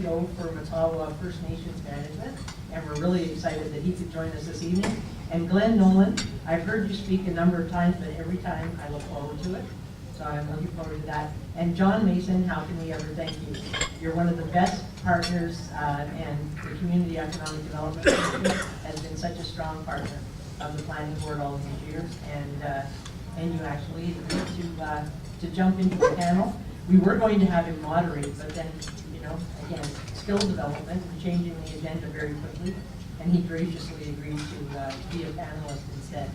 show for Matawa First Nations Management, and we're really excited that he could join us this evening. And Glenn Nolan, I've heard you speak a number of times, but every time I look forward to it. So I'm looking forward to that. And John Mason, how can we ever thank you? You're one of the best partners, and the Community Economic Development Commission has been such a strong partner of the Planning Board all these years. And you actually agreed to jump into the panel. We were going to have him moderate, but then, you know, again, skill development and changing the agenda very quickly, and he graciously agreed to be a panelist instead.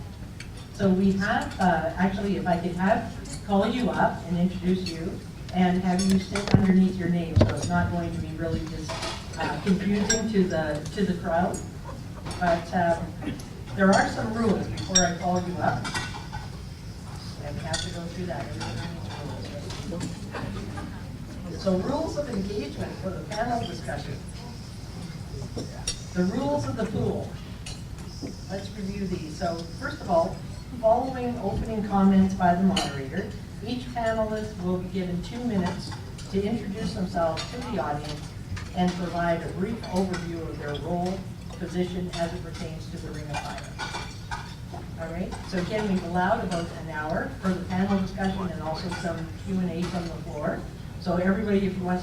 So we have, actually, if I could call you up and introduce you, and have you sit underneath your name, so it's not going to be really just confusing to the crowd. But there are some rules before I call you up, and we have to go through that. So rules of engagement for the panel discussion. The rules of the pool. Let's review these. So first of all, following opening comments by the moderator, each panelist will be given 2 minutes to introduce themselves to the audience and provide a brief overview of their role, position as it pertains to the Ring of Fire. All right, so again, we've allowed about an hour for the panel discussion and also some Q&A from the floor. So everybody, if you want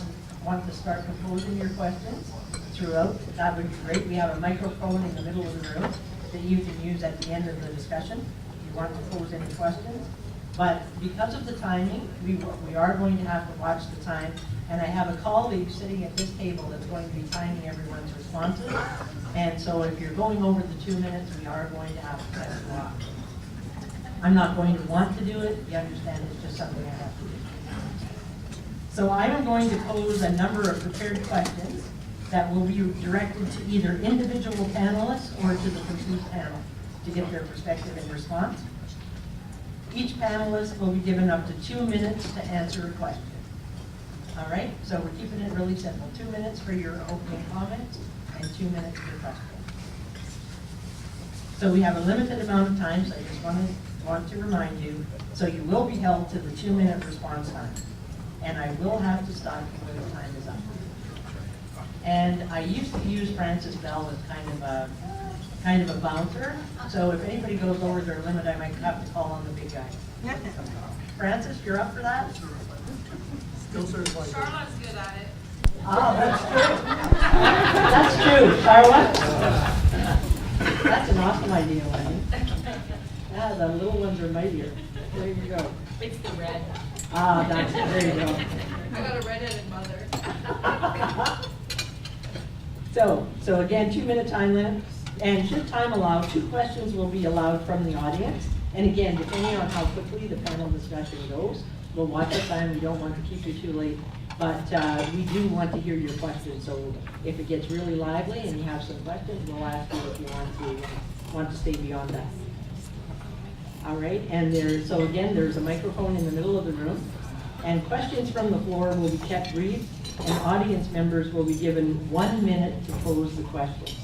to start proposing your questions throughout, that would be great. We have a microphone in the middle of the room that you can use at the end of the discussion if you want to pose any questions. But because of the timing, we are going to have to watch the time. And I have a colleague sitting at this table that's going to be timing everyone's responses. And so if you're going over the 2 minutes, we are going to have to press you off. I'm not going to want to do it. You understand, it's just something I have to do. So I'm going to pose a number of prepared questions that will be directed to either individual panelists or to the complete panel to get their perspective and response. Each panelist will be given up to 2 minutes to answer a question. All right, so we're keeping it really simple. 2 minutes for your opening comments and 2 minutes for questions. So we have a limited amount of time, so I just want to remind you, so you will be held to the 2 minute response time. And I will have to stop you when the time is up. And I used to use Francis Bell as kind of a bouncer. So if anybody goes over their limit, I might have to call on the big guy. Francis, you're up for that? Charlotte's good at it. Oh, that's true. That's true, Charlotte. That's an awesome idea, Lenny. Yeah, the little ones are mightier. There you go. It's the red. Ah, there you go. I got a redheaded mother. So again, 2 minute time limit, and should time allow, 2 questions will be allowed from the audience. And again, depending on how quickly the panel discussion goes, we'll watch the time. We don't want to keep you too late, but we do want to hear your questions. So if it gets really lively and you have some questions, we'll ask you if you want to stay beyond that. All right, and so again, there's a microphone in the middle of the room, and questions from the floor will be kept brief, and audience members will be given 1 minute to pose the questions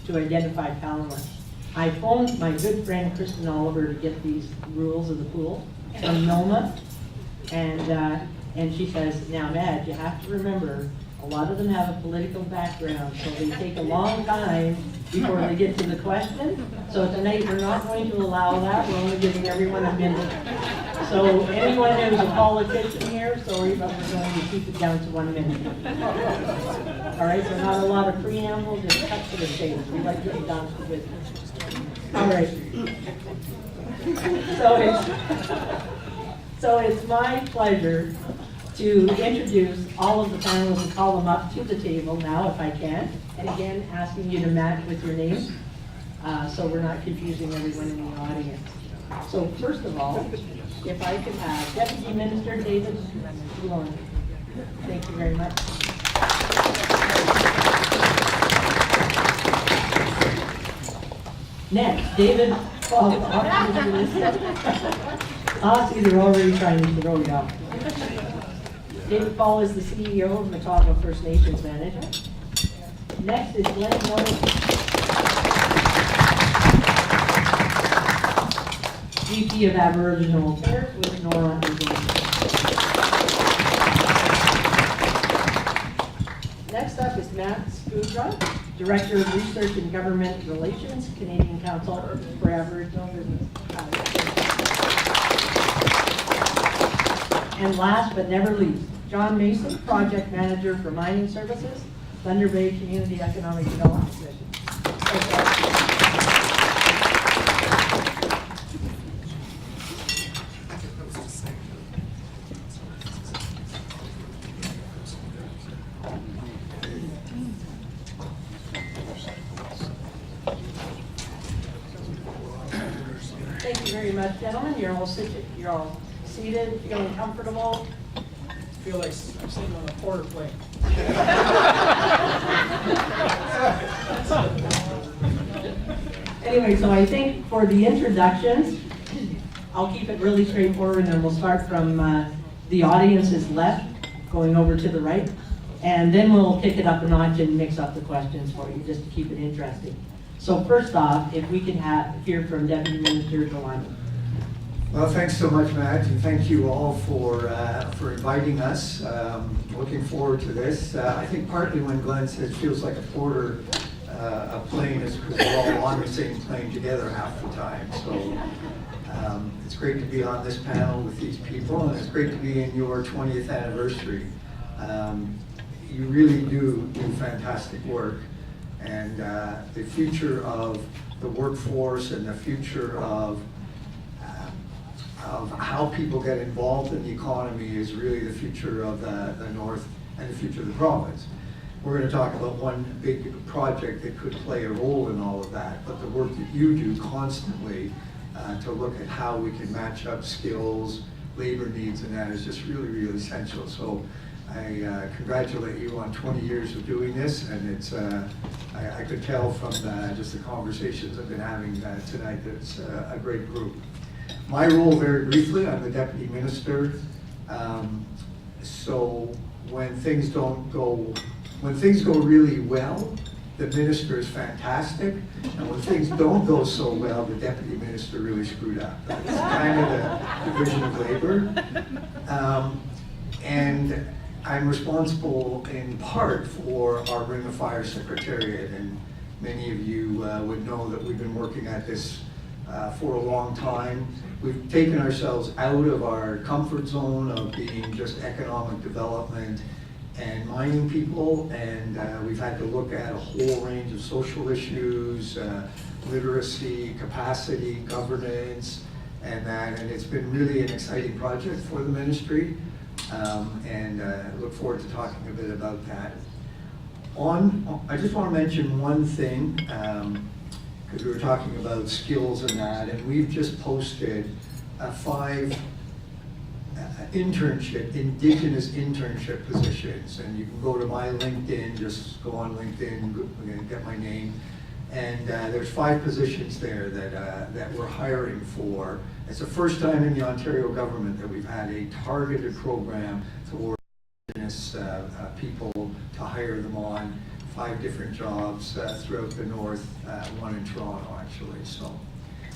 to identify panelists. I phoned my good friend Kristen Oliver to get these rules of the pool from NOMA, and she says, now Madge, you have to remember, a lot of them have a political background, so they take a long time before they get to the question. So tonight we're not going to allow that. We're only giving everyone a minute. So anyone who's a politician here, sorry, but we're going to keep it down to 1 minute. All right, so not a lot of preamble, just cut to the chase. We like getting down to business. All right. So it's my pleasure to introduce all of the panelists and call them up to the table now, if I can. And again, asking you to match with your name, so we're not confusing everyone in the audience. So first of all, if I could have Deputy Minister David Launay. Thank you very much. Next, David Paul. See, they're already trying to throw you off. David Paul is the CEO of Matawa First Nations Management. Next is Glenn Nolan, VP of Aboriginal Affairs with Noront Resources. Next up is Matt Skudra, Director of Research and Government Relations, Canadian Council for Aboriginal Business. And last but never least, John Mason, Project Manager for Mining Services, Thunder Bay Community Economic Development Commission. Thank you very much, gentlemen. You're all seated, feeling comfortable. I feel like I'm sitting on a quarter plane. Anyway, so I think for the introductions, I'll keep it really straightforward and we'll start from the audience's left, going over to the right. And then we'll kick it up a notch and mix up the questions for you, just to keep it interesting. So first off, if we can hear from Deputy Minister Nolan. Well, thanks so much, Matt, and thank you all for inviting us. Looking forward to this. I think partly when Glenn says feels like a plane is because we're all on the same plane together half the time. So it's great to be on this panel with these people, and it's great to be in your 20th anniversary. You really do fantastic work, and the future of the workforce and the future of how people get involved in the economy is really the future of the North and the future of the province. We're going to talk about one big project that could play a role in all of that, but the work that you do constantly to look at how we can match up skills, labor needs, and that is just really, really essential. So I congratulate you on 20 years of doing this, and it's I could tell from just the conversations I've been having tonight that it's a great group. My role, very briefly, I'm the Deputy Minister. So when things go really well, the Minister is fantastic. And when things don't go so well, the Deputy Minister really screwed up. That's kind of the division of labor. And I'm responsible in part for our Ring of Fire Secretariat. And many of you would know that we've been working at this for a long time. We've taken ourselves out of our comfort zone of being just economic development and mining people, and we've had to look at a whole range of social issues, literacy, capacity, governance, and that, and it's been really an exciting project for the ministry, and I look forward to talking a bit about that. I just want to mention one thing, because we were talking about skills and that, and we've just posted 5 Indigenous internship positions, and you can go to my LinkedIn, just go on LinkedIn, get my name, and there's 5 positions there that we're hiring for. It's the first time in the Ontario government that we've had a targeted program toward Indigenous people to hire them on 5 different jobs throughout the North, one in Toronto actually, so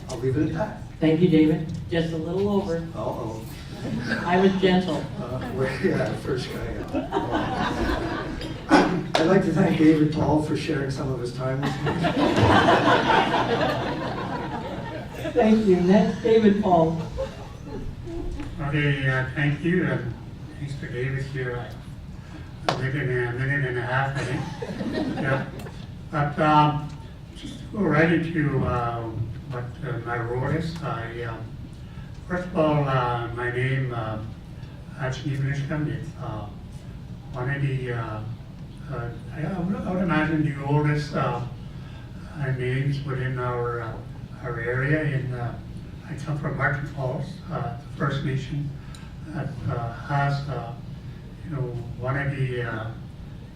I'll leave it at that. Thank you, David. Just a little over. Uh-oh. I was gentle. Yeah, the first guy. I'd like to thank David Paul for sharing some of his time with me. Thank you. Next, David Paul. Okay, thank you, and thanks for David here. I live in a minute and a half, I think. Yeah. But just to go right into what my role is, first of all, my name, Achneepineskum, it's one of the, I would imagine the oldest names within our area. I come from Martin Falls, the First Nation that has, one of the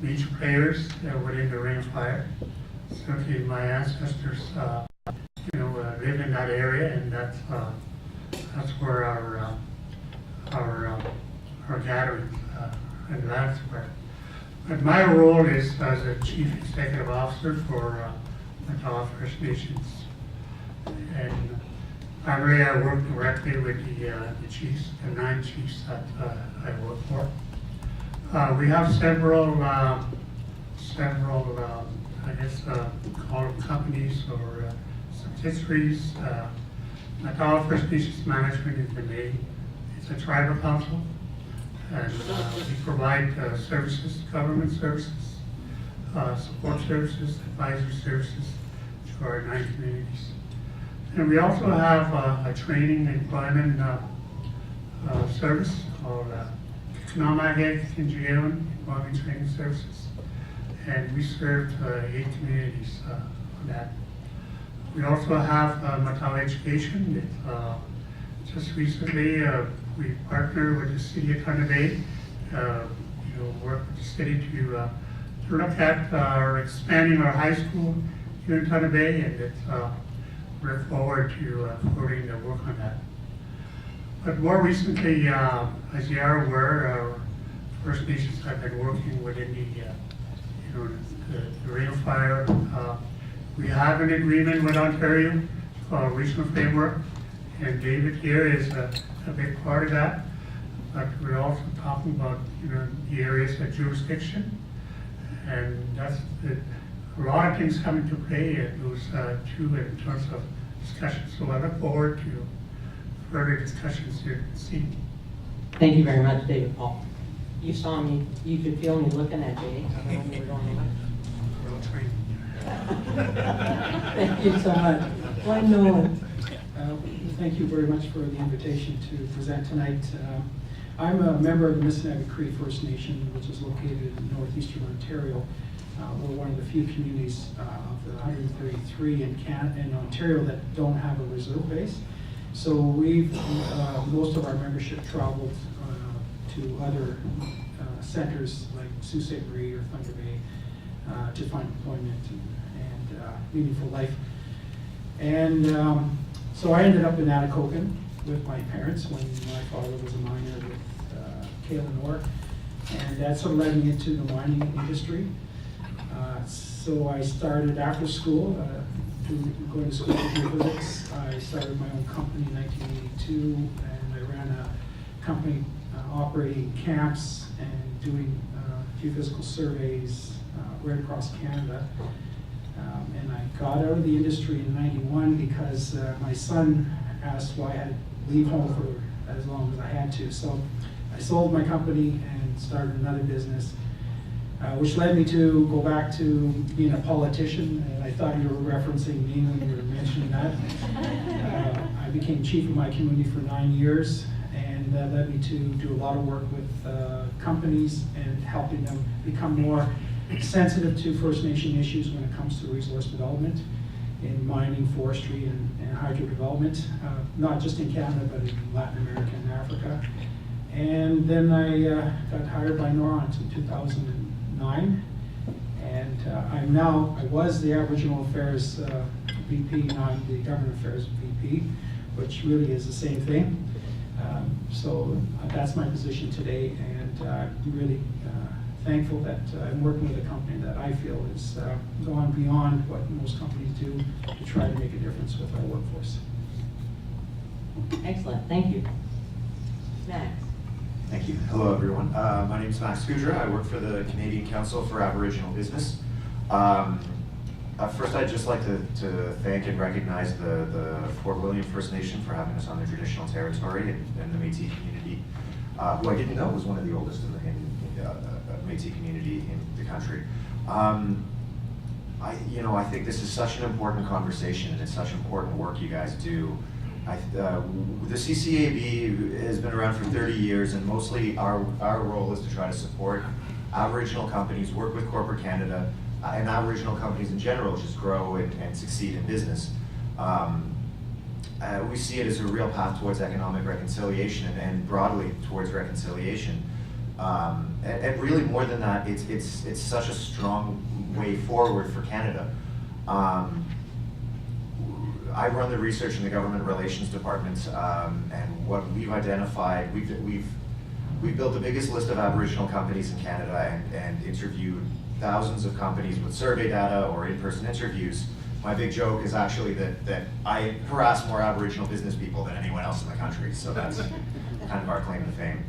major players within the Ring of Fire. Certainly, my ancestors, live in that area, and that's where our gatherings and lands were. But my role is as a Chief Executive Officer for Matawa First Nations. And primarily I work directly with the chiefs, the 9 chiefs that I work for. We have several several, I guess, call them companies or subsidiaries. Matawa First Nations Management is the main. It's a tribal council, and we provide services, government services, support services, advisory services to our 9 communities. And we also have a training and employment service called Achneepineskum Employment Training Services. And we served 8 communities on that. We also have Matawa Education. Just recently, we partnered with the city of Thunder Bay, work with the city to look at expanding our high school here in Thunder Bay, and we're forward to furthering the work on that. But more recently, as you are aware, First Nations have been working within the Ring of Fire. We have an agreement with Ontario called Regional Framework, and David here is a big part of that. But we're also talking about the areas of jurisdiction, and that's a lot of things come into play at those two in terms of discussions. So I look forward to further discussions here this evening. Thank you very much, David Paul. You saw me, you could feel me looking at Jay. I don't know when you were going away. We'll train. Thank you so much. Why Nolan? Thank you very much for the invitation to present tonight. I'm a member of the Mississauga First Nation, which is located in northeastern Ontario. We're one of the few communities of the 133 in Ontario that don't have a reserve base. So we've, most of our membership traveled to other centers like Sault Ste. Marie or Thunder Bay to find employment and meaningful life. And so I ended up in Atikokan with my parents when my father was a miner with Kalen Orr, and that sort of led me into the mining industry. So I started after school, going to school for geophysics. I started my own company in 1982, and I ran a company operating camps and doing geophysical surveys right across Canada. And I got out of the industry in '91 because my son asked why I had to leave home for as long as I had to. So I sold my company and started another business, which led me to go back to being a politician. And I thought you were referencing me when you were mentioning that. I became chief of my community for 9 years, and that led me to do a lot of work with companies and helping them become more sensitive to First Nation issues when it comes to resource development in mining, forestry, and hydro development, not just in Canada, but in Latin America and Africa. And then I got hired by Noront in 2009, and I was the Aboriginal Affairs VP, now I'm the Government Affairs VP, which really is the same thing. So that's my position today, and I'm really thankful that I'm working with a company that I feel has gone beyond what most companies do to try to make a difference with our workforce. Excellent, thank you. Max. Thank you. Hello, everyone. My name is Max Skudra. I work for the Canadian Council for Aboriginal Business. First, I'd just like to thank and recognize the Fort William First Nation for having us on their traditional territory, and the Métis community, who I didn't know was one of the oldest in the Métis community in the country. I think this is such an important conversation, and it's such important work you guys do. The CCAB has been around for 30 years, and mostly our role is to try to support Aboriginal companies, work with corporate Canada, and Aboriginal companies in general just grow and succeed in business. We see it as a real path towards economic reconciliation and broadly towards reconciliation. And really more than that, it's such a strong way forward for Canada. I run the research in the government relations department, and what we've identified, we've built the biggest list of Aboriginal companies in Canada and interviewed thousands of companies with survey data or in-person interviews. My big joke is actually that I harass more Aboriginal business people than anyone else in the country, so that's kind of our claim to fame.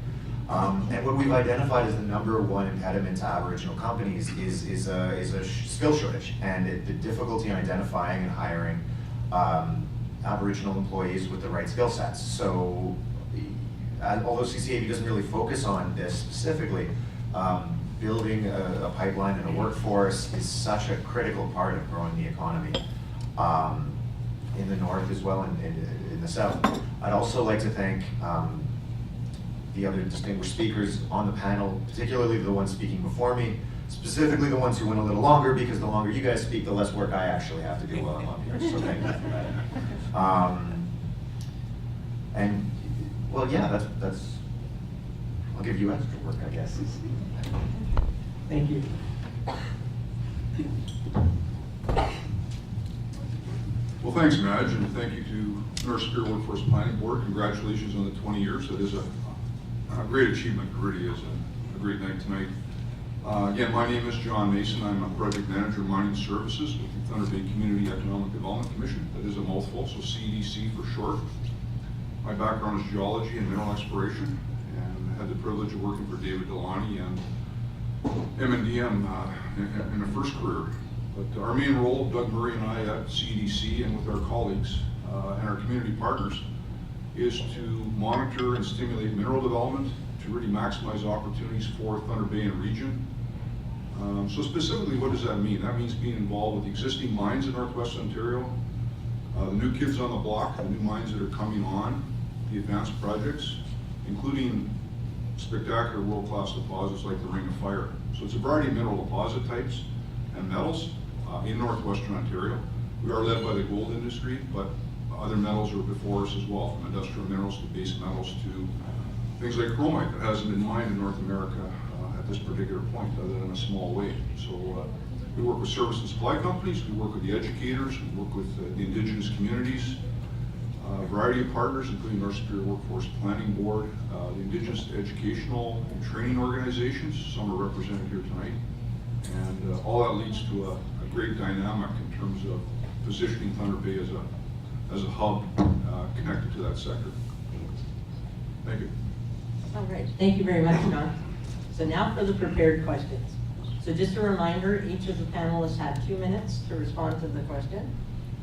And what we've identified as the #1 impediment to Aboriginal companies is a skill shortage, and the difficulty in identifying and hiring Aboriginal employees with the right skill sets. So, although CCAB doesn't really focus on this specifically, building a pipeline and a workforce is such a critical part of growing the economy in the north as well and in the south. I'd also like to thank the other distinguished speakers on the panel, particularly the ones speaking before me, specifically the ones who went a little longer, because the longer you guys speak, the less work I actually have to do while I'm up here, so thank you for that. And, well, yeah, that's, I'll give you extra work, I guess. Thank you. Well, thanks, Madge, and thank you to North Superior Workforce Planning Board. Congratulations on the 20 years. That is a great achievement. It really is a great night tonight. Again, my name is John Mason. I'm a project manager of mining services with the Thunder Bay Community Economic Development Commission. That is a mouthful, so CEDC for short. My background is geology and mineral exploration, and I had the privilege of working for David Launay and MNDM in a first career. But our main role, Doug Murray and I at CEDC and with our colleagues and our community partners, is to monitor and stimulate mineral development to really maximize opportunities for Thunder Bay and region. So specifically, what does that mean? That means being involved with the existing mines in Northwest Ontario, the new kids on the block, the new mines that are coming on, the advanced projects, including spectacular world-class deposits like the Ring of Fire. So it's a variety of mineral deposit types and metals in Northwestern Ontario. We are led by the gold industry, but other metals are before us as well, from industrial minerals to base metals to things like chromite that hasn't been mined in North America at this particular point, other than a small way. So we work with service and supply companies, we work with the educators, we work with the Indigenous communities, a variety of partners, including North Superior Workforce Planning Board, the Indigenous educational and training organizations, some are represented here tonight. And all that leads to a great dynamic in terms of positioning Thunder Bay as a hub connected to that sector. Thank you. All right, thank you very much, John. So now for the prepared questions. So just a reminder, each of the panelists have 2 minutes to respond to the question.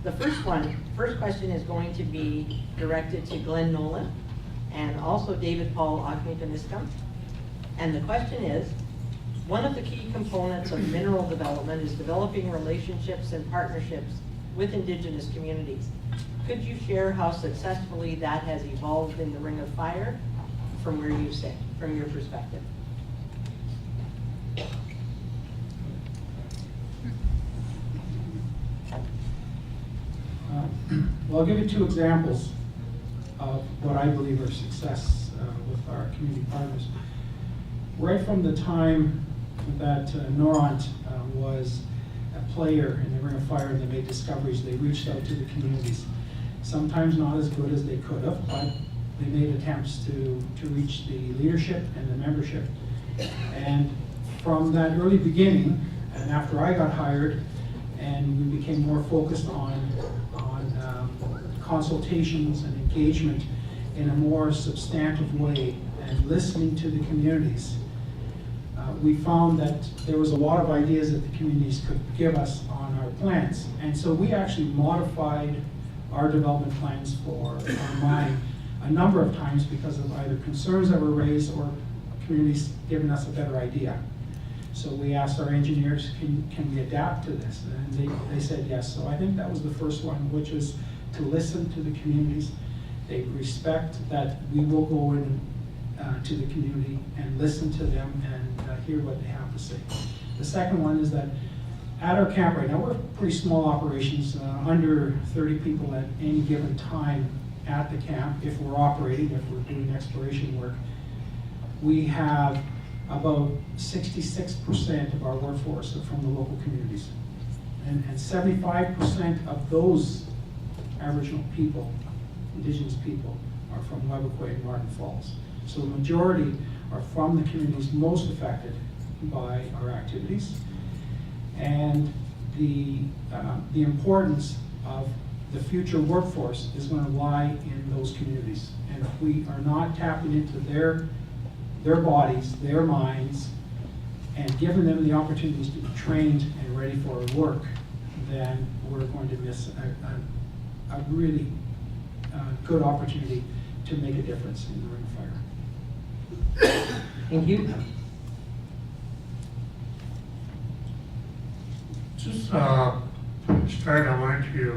The first question is going to be directed to Glenn Nolan and also David Paul Achneepineskum. And the question is, one of the key components of mineral development is developing relationships and partnerships with Indigenous communities. Could you share how successfully that has evolved in the Ring of Fire from where you sit, from your perspective? Well, I'll give you 2 examples of what I believe are success with our community partners. Right from the time that Noront was a player in the Ring of Fire and they made discoveries, they reached out to the communities. Sometimes not as good as they could have, but they made attempts to reach the leadership and the membership. And from that early beginning, and after I got hired, and we became more focused on consultations and engagement in a more substantive way and listening to the communities, we found that there was a lot of ideas that the communities could give us on our plans. And so we actually modified our development plans for our mine a number of times because of either concerns that were raised or communities giving us a better idea. So we asked our engineers, can we adapt to this? And they said yes. So I think that was the first one, which is to listen to the communities. They respect that we will go in to the community and listen to them and hear what they have to say. The second one is that at our camp right now, we're pretty small operations, under 30 people at any given time at the camp, if we're operating, if we're doing exploration work. We have about 66% of our workforce are from the local communities. And 75% of those Aboriginal people, Indigenous people, are from Webequie and Martin Falls. So the majority are from the communities most affected by our activities. And the importance of the future workforce is going to lie in those communities. And if we are not tapping into their their bodies, their minds, and given them the opportunities to be trained and ready for work, then we're going to miss a really good opportunity to make a difference in the Ring of Fire. Thank you. Just start, I wanted to,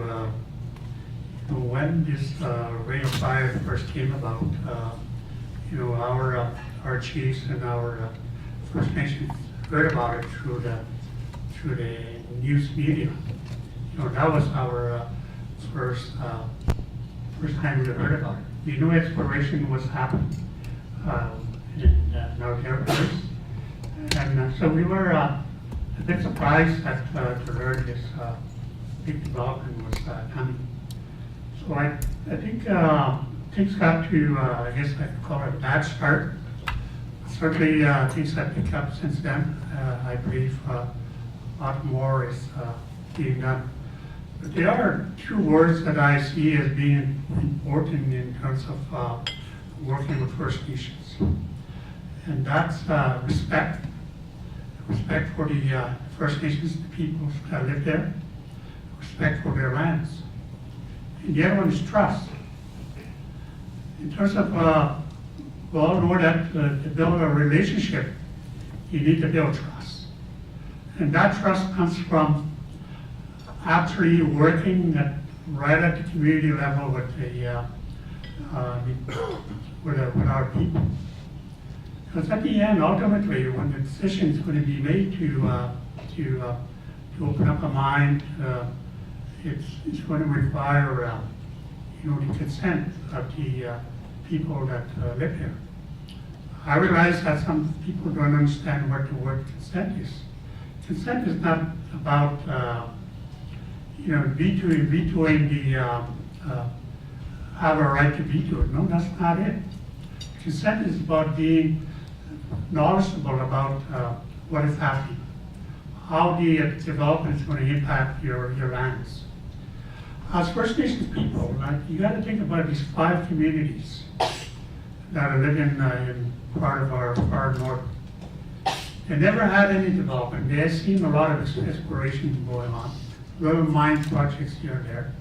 when this Ring of Fire first came about, our chiefs and our First Nations heard about it through the news media. That was our first time we heard about it. We knew exploration was happening in our territories, and so we were a bit surprised to learn this big development was coming. So I think things got to, I guess I could call it a bad start. Certainly things have picked up since then. I believe a lot more is being done. But there are two words that I see as being important in terms of working with First Nations. And that's respect. Respect for the First Nations, the peoples that live there. Respect for their lands. And the other one is trust. In terms of, we all know that to build a relationship, you need to build trust. And that trust comes from actually working right at the community level with with our people. Because at the end, ultimately, when the decision is going to be made to open up a mine, it's going to require the consent of the people that live there. I realize that some people don't understand what the word consent is. Consent is not about vetoing the have a right to veto it. No, that's not it. Consent is about being knowledgeable about what is happening, how the development is going to impact your lands. As First Nations people, you got to think about these 5 communities that are living in part of our far north. They never had any development. They have seen a lot of exploration going on, little mine projects here and there.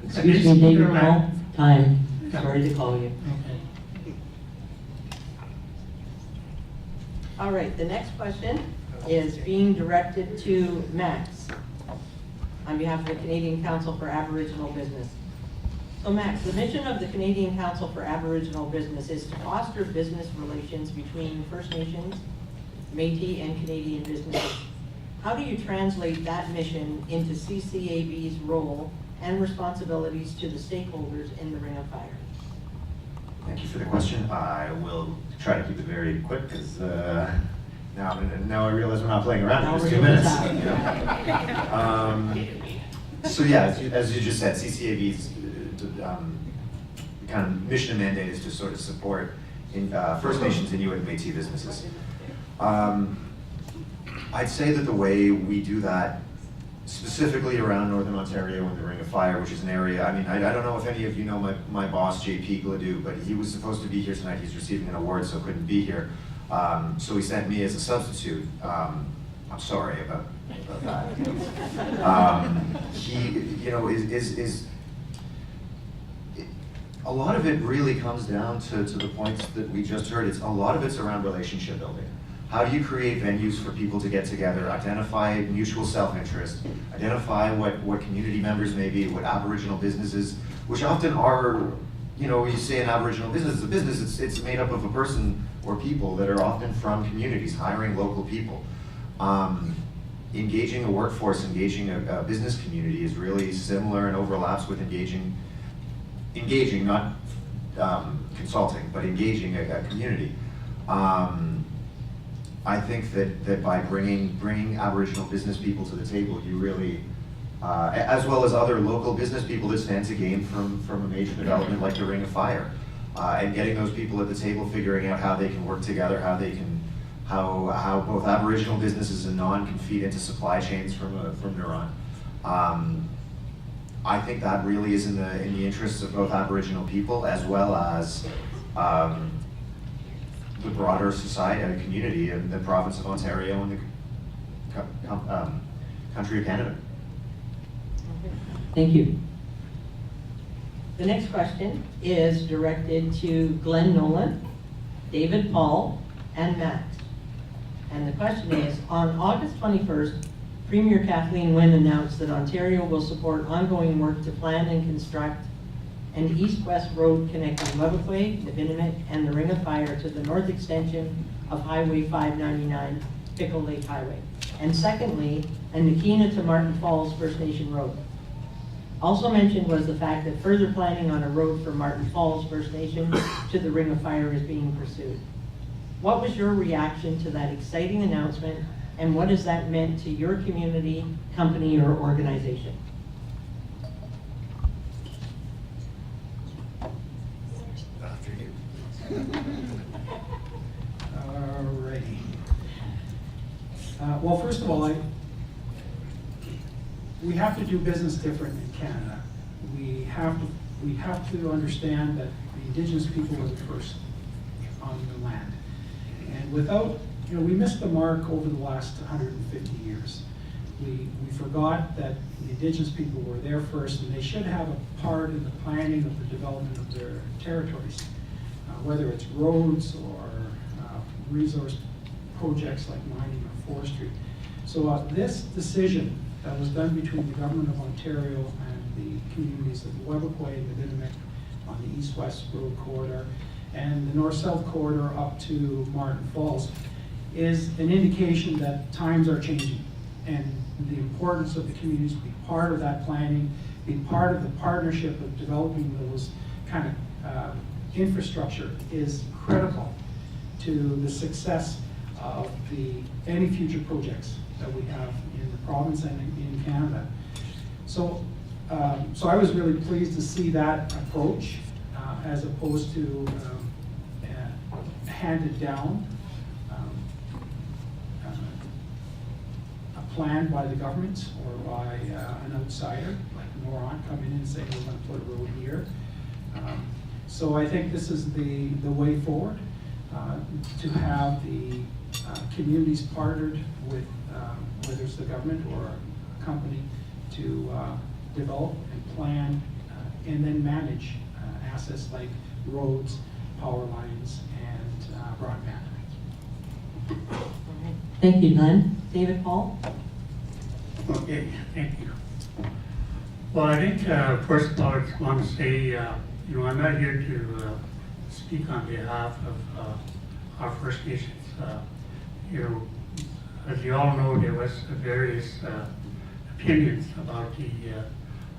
Excuse me, David Hall, time. Sorry to call you. Okay. All right, the next question is being directed to Max on behalf of the Canadian Council for Aboriginal Business. So Max, the mission of the Canadian Council for Aboriginal Business is to foster business relations between First Nations, Métis, and Canadian businesses. How do you translate that mission into CCAB's role and responsibilities to the stakeholders in the Ring of Fire? Thank you for the question. I will try to keep it very quick because now I realize we're not playing around for just 2 minutes. So yeah, as you just said, CCAB's kind of mission and mandate is to sort of support First Nations, Inuit, and Métis businesses. I'd say that the way we do that, specifically around Northern Ontario and the Ring of Fire, which is an area, I mean, I don't know if any of you know my boss, JP Gladue, but he was supposed to be here tonight. He's receiving an award, so couldn't be here. So he sent me as a substitute. I'm sorry about that. He, a lot of it really comes down to the points that we just heard. A lot of it's around relationship building. How do you create venues for people to get together, identify mutual self-interest, identify what community members may be, what Aboriginal businesses, which often are, you say an Aboriginal business is a business, it's made up of a person or people that are often from communities, hiring local people. Engaging a workforce, engaging a business community is really similar and overlaps with engaging, not consulting, but engaging a community. I think that by bringing Aboriginal business people to the table, you really, as well as other local business people that stand to gain from a major development like the Ring of Fire, and getting those people at the table, figuring out how they can work together, how both Aboriginal businesses and non can feed into supply chains from Noront. I think that really is in the interests of both Aboriginal people as well as the broader society, community in the province of Ontario and the country of Canada. Thank you. The next question is directed to Glenn Nolan, David Paul, and Matt. And the question is, on August 21st, Premier Kathleen Wynne announced that Ontario will support ongoing work to plan and construct an east-west road connecting Wewakwe, Nibinimik, and the Ring of Fire to the north extension of Highway 599, Pickle Lake Highway. And secondly, a Nakina to Martin Falls First Nation Road. Also mentioned was the fact that further planning on a road from Martin Falls First Nation to the Ring of Fire is being pursued. What was your reaction to that exciting announcement, and what has that meant to your community, company, or organization? After you. Alrighty. Well, first of all, we have to do business different in Canada. We have to understand that the Indigenous people were the first on the land. And without, we missed the mark over the last 150 years. We forgot that the Indigenous people were there first, and they should have a part in the planning of the development of their territories, whether it's roads or resource projects like mining or forestry. So this decision that was done between the Government of Ontario and the communities of Wewakwe and Nibinimik on the east-west road corridor and the north-south corridor up to Martin Falls is an indication that times are changing, and the importance of the communities to be part of that planning, be part of the partnership of developing those kind of infrastructure is critical to the success of any future projects that we have in the province and in Canada. So I was really pleased to see that approach as opposed to handed down a plan by the government or by an outsider like Noront coming in and saying we're going to put a road here. So I think this is the way forward, to have the communities partnered with whether it's the government or a company to develop and plan and then manage assets like roads, power lines, and broadband. Thank you, Glenn. David Paul? Okay, thank you. Well, I think first of all, I just want to say, I'm not here to speak on behalf of our First Nations. As you all know, there was various opinions about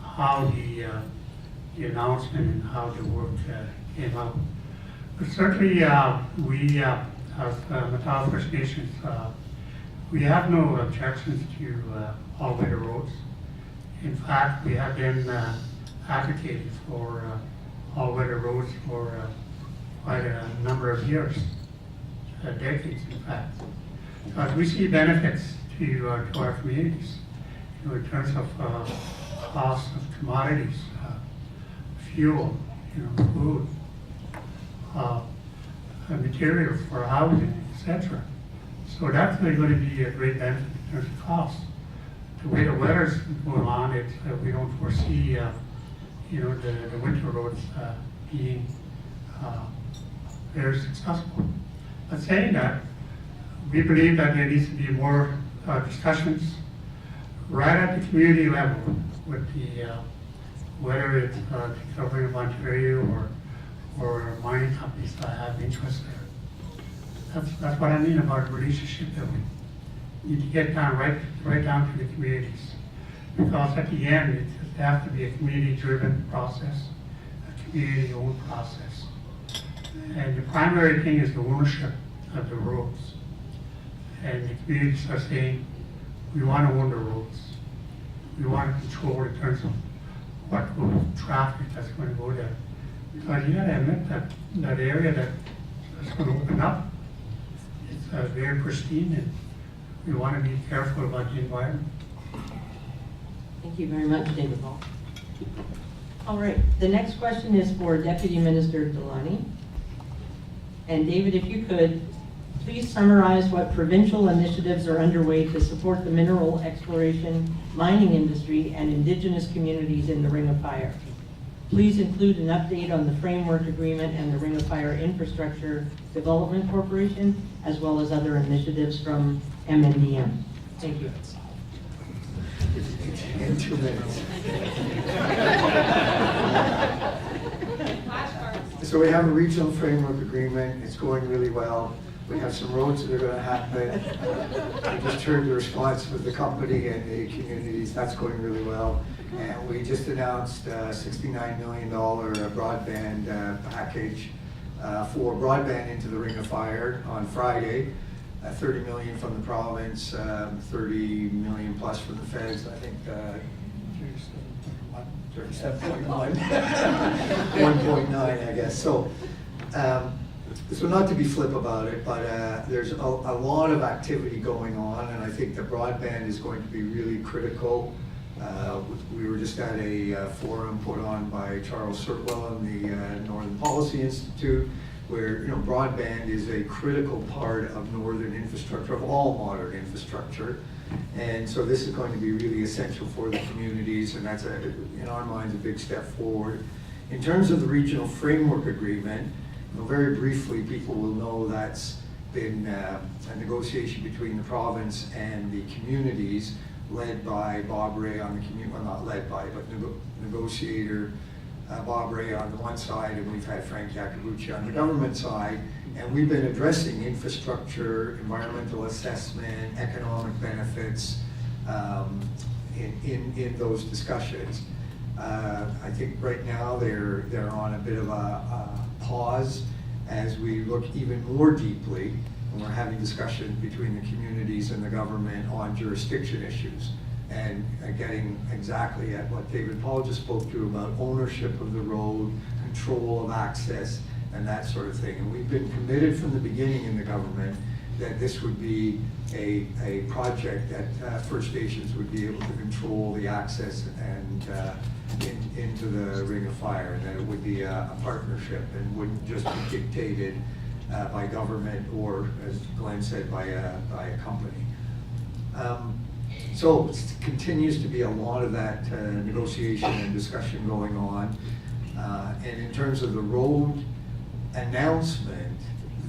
how the announcement and how the work came out. But certainly, we as Matawa First Nations, we have no objections to all-weather roads. In fact, we have been advocating for all-weather roads for quite a number of years, decades in fact. Because we see benefits to our communities, in terms of cost of commodities, fuel, food, material for housing, etc. So that's really going to be a great benefit in terms of cost. The way the weather's going on, we don't foresee, the winter roads being very successful. But saying that, we believe that there needs to be more discussions right at the community level with whether it's the government of Ontario or mining companies that have interest there. That's what I mean about relationship building. You need to get down right down to the communities, because at the end it has to be a community-driven process, a community-owned process, and the primary thing is the ownership of the roads. And the communities are saying, we want to own the roads. We want to control in terms of what traffic that's going to go there. Because you got to admit that area that's going to open up, it's very pristine, and we want to be careful about the environment. Thank you very much, David Paul. All right, the next question is for Deputy Minister Launay. And David, if you could, please summarize what provincial initiatives are underway to support the mineral exploration, mining industry, and Indigenous communities in the Ring of Fire. Please include an update on the framework agreement and the Ring of Fire Infrastructure Development Corporation, as well as other initiatives from MNDM. Thank you. In 2 minutes. So we have a regional framework agreement. It's going really well. We have some roads that are going to happen. We just heard the response of the company and the communities. That's going really well. And we just announced a $69 million broadband package for broadband into the Ring of Fire on Friday. 30 million from the province, 30 million plus from the feds. I think 37.1, 1.9, I guess. So not to be flip about it, but there's a lot of activity going on, and I think the broadband is going to be really critical. We were just at a forum put on by Charles Sirtwell and the Northern Policy Institute, where broadband is a critical part of northern infrastructure, of all modern infrastructure. And so this is going to be really essential for the communities, and that's, in our minds, a big step forward. In terms of the regional framework agreement, very briefly, people will know that's been a negotiation between the province and the communities, led by Bob Ray on the community, well, not led by, but negotiator Bob Ray on the one side, and we've had Frank Iacobucci on the government side, and we've been addressing infrastructure, environmental assessment, economic benefits in those discussions. I think right now they're on a bit of a pause as we look even more deeply, and we're having discussions between the communities and the government on jurisdiction issues, and getting exactly at what David Paul just spoke to about ownership of the road, control of access, and that sort of thing. And we've been committed from the beginning in the government that this would be a project that First Nations would be able to control the access and into the Ring of Fire, and that it would be a partnership and wouldn't just be dictated by government or, as Glenn said, by a company. So it continues to be a lot of that negotiation and discussion going on. And in terms of the road announcement,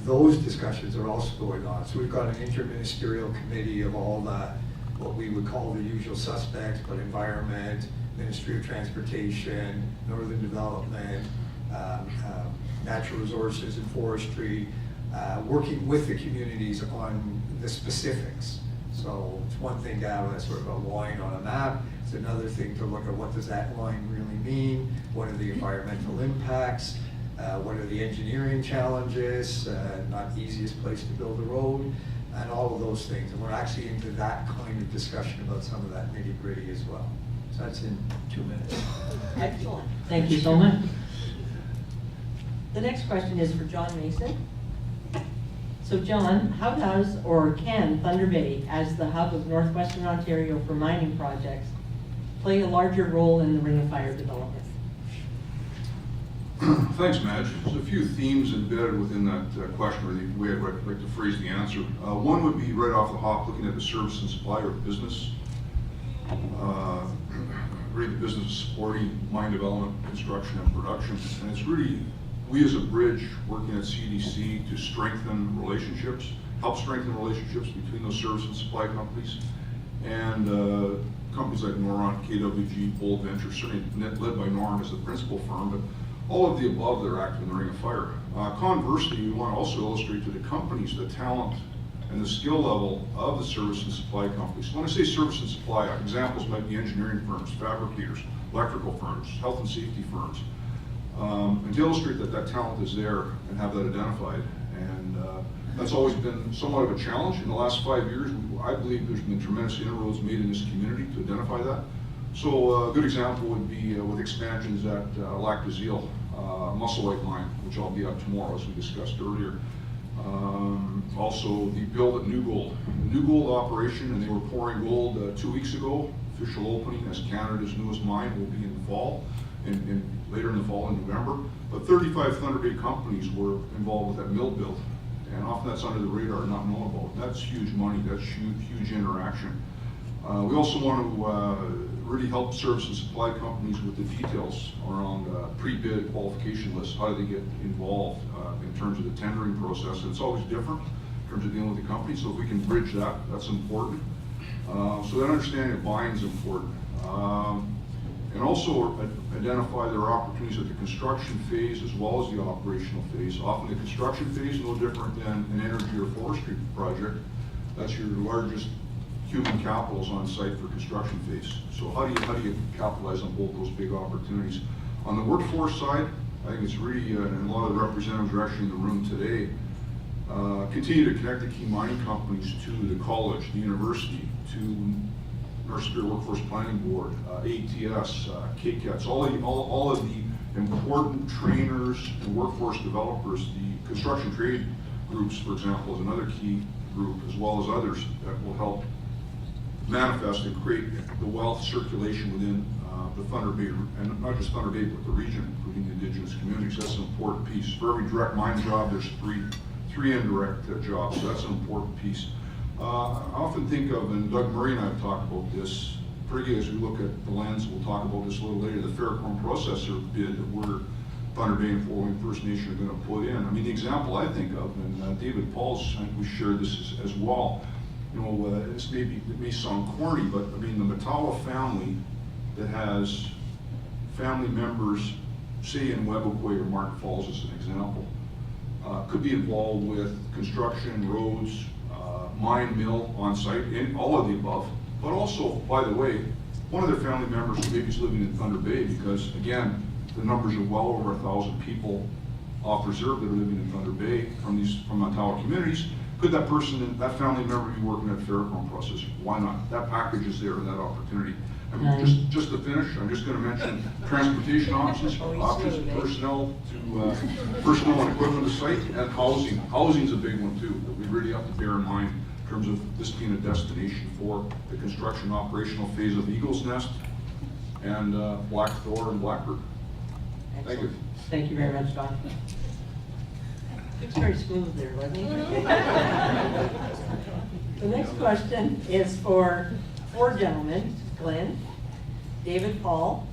those discussions are also going on. So we've got an interministerial committee of all the, what we would call the usual suspects, but environment, Ministry of Transportation, Northern Development, Natural Resources and Forestry, working with the communities on the specifics. So it's one thing to have a sort of a line on a map. It's another thing to look at what does that line really mean? What are the environmental impacts? What are the engineering challenges? Not the easiest place to build a road, and all of those things. And we're actually into that kind of discussion about some of that nitty gritty as well. So that's in 2 minutes. Excellent. Thank you so much. The next question is for John Mason. So John, how does or can Thunder Bay, as the hub of Northwestern Ontario for mining projects, play a larger role in the Ring of Fire development? Thanks, Madge. There's a few themes embedded within that question, or the way I'd like to phrase the answer. One would be right off the hop, looking at the service and supply or business. Really the business is supporting mine development, construction, and production. And it's really, we as a bridge working at CDC to strengthen relationships, help strengthen relationships between those service and supply companies and companies like Noront, KWG, Bold Ventures, certainly led by Noront as the principal firm, but all of the above that are active in the Ring of Fire. Conversely, we want to also illustrate to the companies the talent and the skill level of the service and supply companies. When I say service and supply, examples might be engineering firms, fabricators, electrical firms, health and safety firms. And to illustrate that that talent is there and have that identified. And that's always been somewhat of a challenge. In the last 5 years, I believe there's been tremendous inroads made in this community to identify that. So a good example would be with expansions at Lac des Îles, Musselwhite mine, which I'll be at tomorrow as we discussed earlier. Also the build at New Gold. The New Gold operation, and they were pouring gold 2 weeks ago. Official opening as Canada's newest mine will be in the fall. later in the fall in November. But 35 Thunder Bay companies were involved with that mill build. And often that's under the radar, not known about. That's huge money, that's huge interaction. We also want to really help service and supply companies with the details around pre-bid qualification lists. How do they get involved in terms of the tendering process? And it's always different in terms of dealing with the company, so if we can bridge that, that's important. So that understanding of buying is important. And also identify there are opportunities at the construction phase as well as the operational phase. Often the construction phase is no different than an energy or forestry project. That's your largest human capitals on site for construction phase. So how do you capitalize on both those big opportunities? On the workforce side, I think it's really, and a lot of the representatives are actually in the room today, continue to connect the key mining companies to the college, the university, to North Superior Workforce Planning Board, ATS, KCATS, all of the important trainers and workforce developers. The construction trade groups, for example, is another key group, as well as others that will help manifest and create the wealth circulation within the Thunder Bay, and not just Thunder Bay, but the region, including the Indigenous communities. That's an important piece. For every direct mine job, there's three indirect jobs, so that's an important piece. I often think of, and Doug Murray and I have talked about this, particularly as we look at the lands, we'll talk about this a little later, the ferrochrome processor bid that we're, Thunder Bay and Fort Wayne First Nation are going to put in. I mean, the example I think of, and David Paul's, I think we share this as well, you know, it may sound corny, but I mean, the Matawa family that has family members, say in Webbequay or Martin Falls as an example, could be involved with construction, roads, mine mill on site, and all of the above. But also, by the way, one of their family members maybe is living in Thunder Bay because, again, the numbers are well over 1,000 people off reserve that are living in Thunder Bay from Matawa communities. Could that person, that family member, be working at ferrochrome processing? Why not? That package is there and that opportunity. I mean, just to finish, I'm just going to mention transportation options personnel and equipment to site, and housing. Housing is a big one too that we really have to bear in mind in terms of this being a destination for the construction operational phase of Eagle's Nest and Black Thor and Blackbird. Thank you. Thank you very much, Don. It's very smooth there, wasn't it? The next question is for four gentlemen, Glenn, David Paul,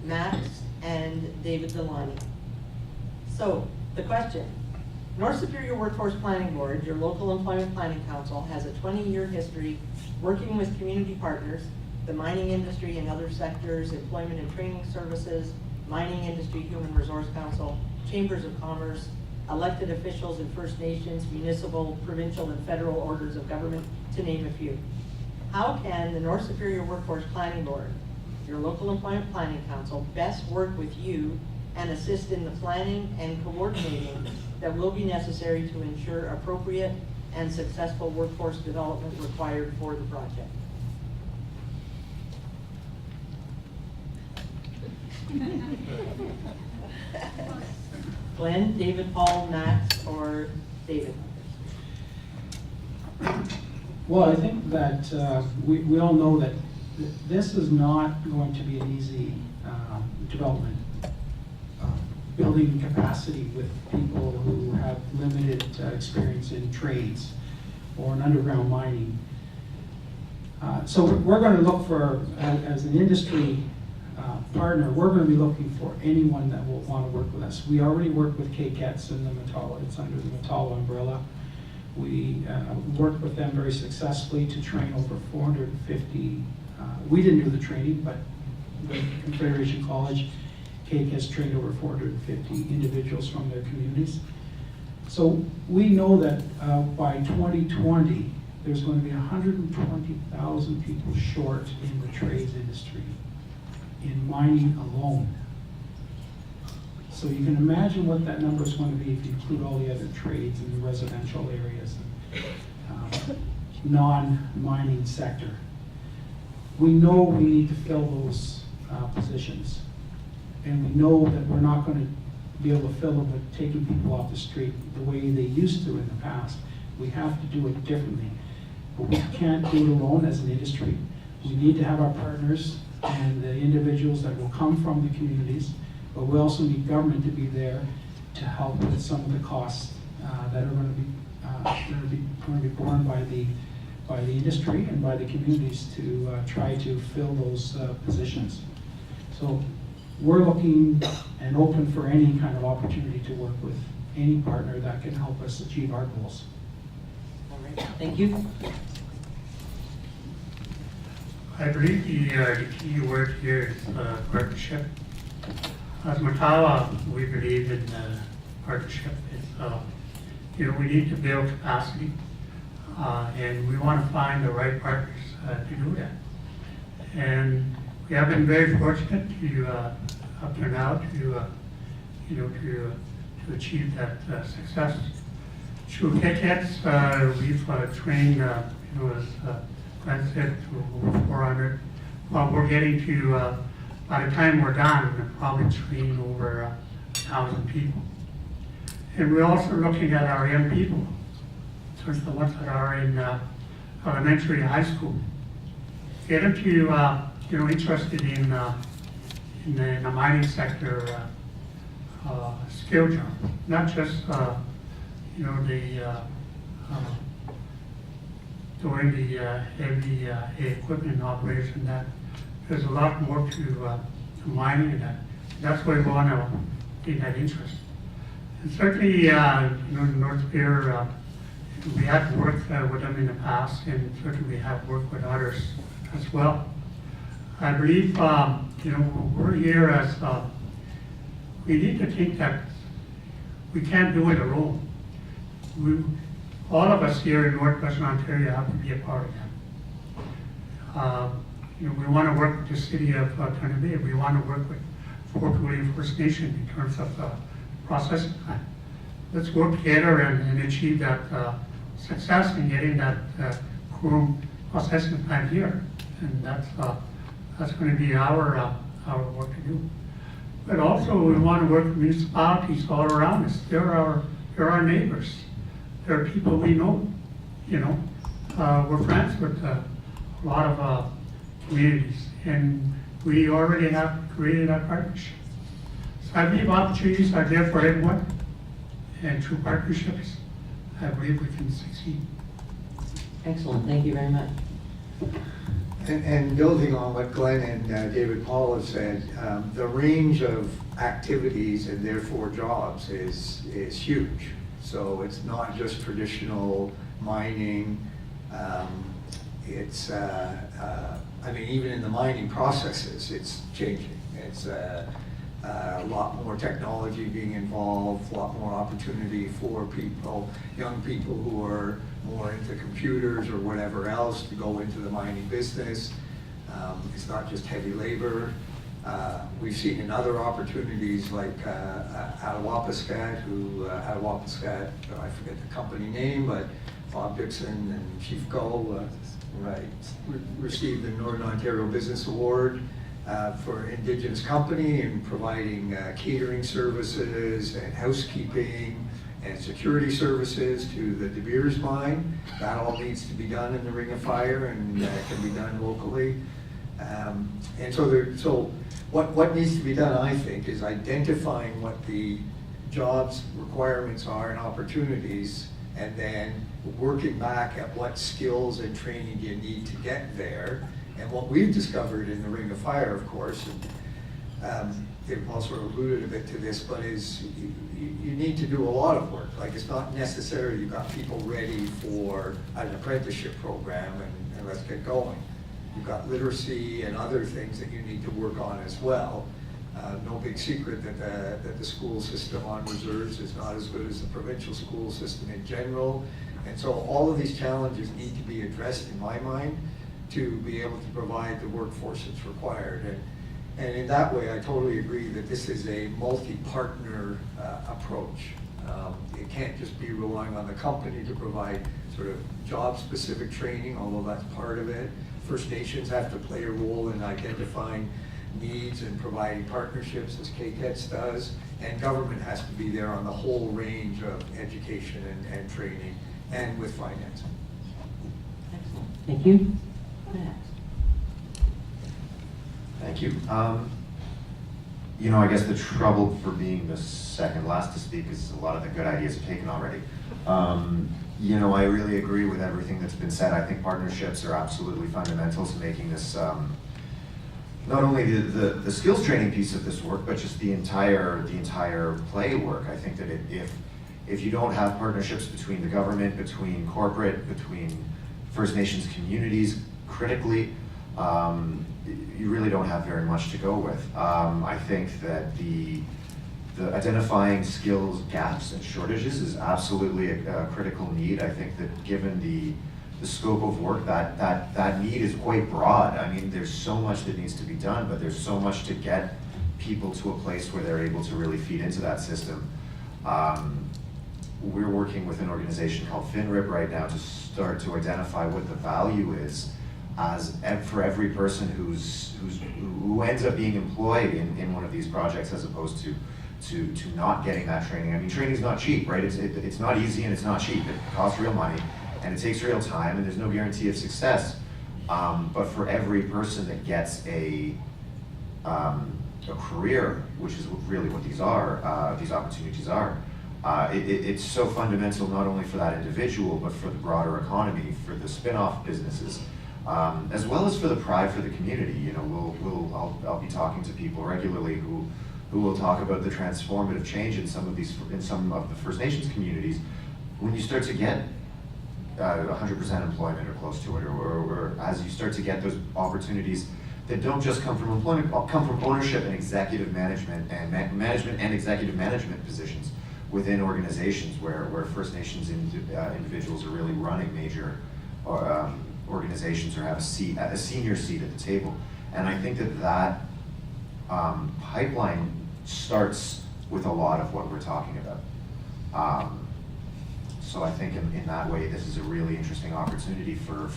Max, and David Delaney. So, the question, North Superior Workforce Planning Board, your local employment planning council, has a 20-year history working with community partners, the mining industry and other sectors, employment and training services, mining industry, human resource council, chambers of commerce, elected officials in First Nations, municipal, provincial, and federal orders of government, to name a few. How can the North Superior Workforce Planning Board, your local employment planning council, best work with you and assist in the planning and coordinating that will be necessary to ensure appropriate and successful workforce development required for the project? Glenn, David, Paul, Max, or David? Well, I think that we all know that this is not going to be an easy development. Building capacity with people who have limited experience in trades or in underground mining. So we're going to look for, as an industry partner, we're going to be looking for anyone that will want to work with us. We already work with KCATS and the Matawa. It's under the Matawa umbrella. We worked with them very successfully to train over 450. We didn't do the training, but the Confederation College, KCATS trained over 450 individuals from their communities. So we know that by 2020, there's going to be 120,000 people short in the trades industry, in mining alone. So you can imagine what that number is going to be if you include all the other trades in the residential areas, non-mining sector. We know we need to fill those positions. And we know that we're not going to be able to fill them with taking people off the street the way they used to in the past. We have to do it differently. But we can't do it alone as an industry. We need to have our partners and the individuals that will come from the communities, but we also need government to be there to help with some of the costs that are going to be borne by the industry and by the communities to try to fill those positions. So we're looking and open for any kind of opportunity to work with any partner that can help us achieve our goals. All right, thank you. I believe the key word here is partnership. As Matawa, we believe in partnership. It's, we need to build capacity, and we want to find the right partners to do that. And we have been very fortunate to, up to now, to achieve that success. Through KCATS, we've trained, as Glenn said, to over 400. Well, we're getting to, by the time we're done, we'll probably train over 1,000 people. And we're also looking at our young people, so the ones that are in elementary and high school. Get them to, interested in the mining sector skill job, not just, doing the heavy equipment operation. That there's a lot more to mining and that. That's why we want to gain that interest. And certainly, in North Spear, we have worked with them in the past, and certainly we have worked with others as well. I believe, we're here as, we need to think that we can't do it alone. All of us here in Northwestern Ontario have to be a part of that. We want to work with the city of Turner Bay. We want to work with Fort William First Nation in terms of processing plant. Let's work together and achieve that success in getting that Kurum processing plant here. And that's going to be our work to do. But also we want to work with municipalities all around us. They're our neighbors. They're people we know. We're friends with a lot of communities, and we already have created a partnership. So I believe opportunities are there for everyone, and through partnerships, I believe we can succeed. Excellent, thank you very much. And building on what Glenn and David Paul have said, the range of activities and therefore jobs is huge. So it's not just traditional mining. Even in the mining processes, it's changing. It's a lot more technology being involved, a lot more opportunity for people, young people who are more into computers or whatever else to go into the mining business. It's not just heavy labor. We've seen in other opportunities like Achneepineskum, I forget the company name, but Bob Dixon and Chief Gull received the Northern Ontario Business Award for Indigenous company in providing catering services and housekeeping and security services to the De Beers mine. That all needs to be done in the Ring of Fire and can be done locally. And so what needs to be done, I think, is identifying what the jobs requirements are and opportunities, and then working back at what skills and training you need to get there. And what we've discovered in the Ring of Fire, of course, and they've also alluded a bit to this, but is you need to do a lot of work. Like, it's not necessarily you've got people ready for an apprenticeship program and let's get going. You've got literacy and other things that you need to work on as well. No big secret that the school system on reserves is not as good as the provincial school system in general. And so all of these challenges need to be addressed, in my mind, to be able to provide the workforce that's required. And in that way, I totally agree that this is a multi-partner approach. It can't just be relying on the company to provide sort of job-specific training, although that's part of it. First Nations have to play a role in identifying needs and providing partnerships, as KCATS does, and government has to be there on the whole range of education and training, and with financing. Excellent, thank you. Max. Thank you. You know, I guess the trouble for being the second last to speak is a lot of the good ideas are taken already. You know, I really agree with everything that's been said. I think partnerships are absolutely fundamental to making this, not only the skills training piece of this work, but just the entire play work. I think that if you don't have partnerships between the government, between corporate, between First Nations communities, critically, you really don't have very much to go with. I think that the identifying skills gaps and shortages is absolutely a critical need. I think that given the scope of work, that need is quite broad. I mean, there's so much that needs to be done, but there's so much to get people to a place where they're able to really feed into that system. We're working with an organization called FinRIP right now to start to identify what the value is for every person who ends up being employed in one of these projects, as opposed to not getting that training. I mean, training's not cheap, right? It's not easy and it's not cheap. It costs real money and it takes real time and there's no guarantee of success. But for every person that gets a career, which is really what these opportunities are, it's so fundamental not only for that individual, but for the broader economy, for the spin-off businesses, as well as for the pride for the community. You know, I'll be talking to people regularly who will talk about the transformative change in some of the First Nations communities. When you start to get 100% employment or close to it, or as you start to get those opportunities that don't just come from employment, come from ownership and executive management and executive management positions within organizations where First Nations individuals are really running major organizations or have a senior seat at the table. And I think that pipeline starts with a lot of what we're talking about. So I think in that way, this is a really interesting opportunity for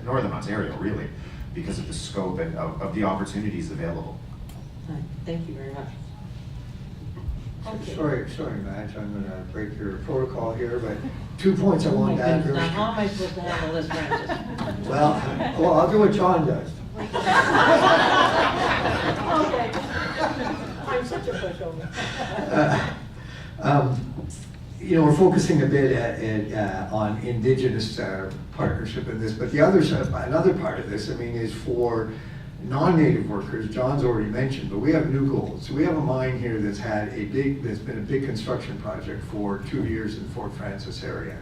Northern Ontario, really, because of the scope and of the opportunities available. All right, thank you very much. Okay. Sorry, Madge, I'm going to break your protocol here, but 2 points I Oh my want to add. goodness, now how am I supposed to handle this, Francis? Well, I'll do what John does. Okay. I'm such a pushover. You know, we're focusing a bit on Indigenous partnership in this, but another part of this, I mean, is for non-native workers. John's already mentioned, but we have new goals. So we have a mine here that's been a big construction project for 2 years in Fort Francis area.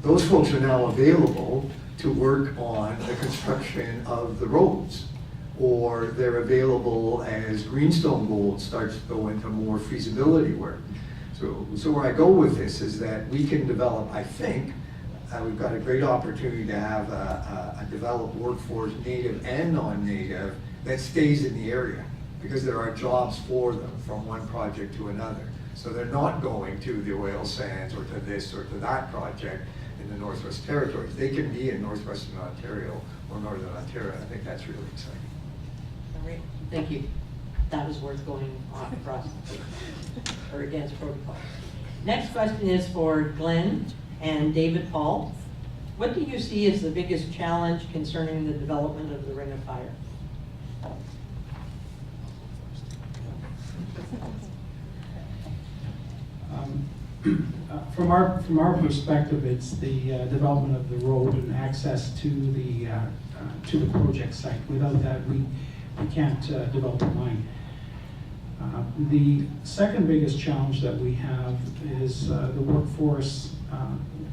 Those folks are now available to work on the construction of the roads, or they're available as Greenstone Gold starts to go into more feasibility work. So where I go with this is that we can develop, I think, we've got a great opportunity to have a developed workforce, native and non-native, that stays in the area, because there are jobs for them from one project to another. So they're not going to the oil sands or to this or to that project in the Northwest Territories. They can be in Northwestern Ontario or Northern Ontario. I think that's really exciting. All right, thank you. That was worth going off across or against protocol. Next question is for Glenn and David Paul. What do you see as the biggest challenge concerning the development of the Ring of Fire? From our perspective, it's the development of the road and access to the project site. Without that, we can't develop the mine. The second biggest challenge that we have is the workforce,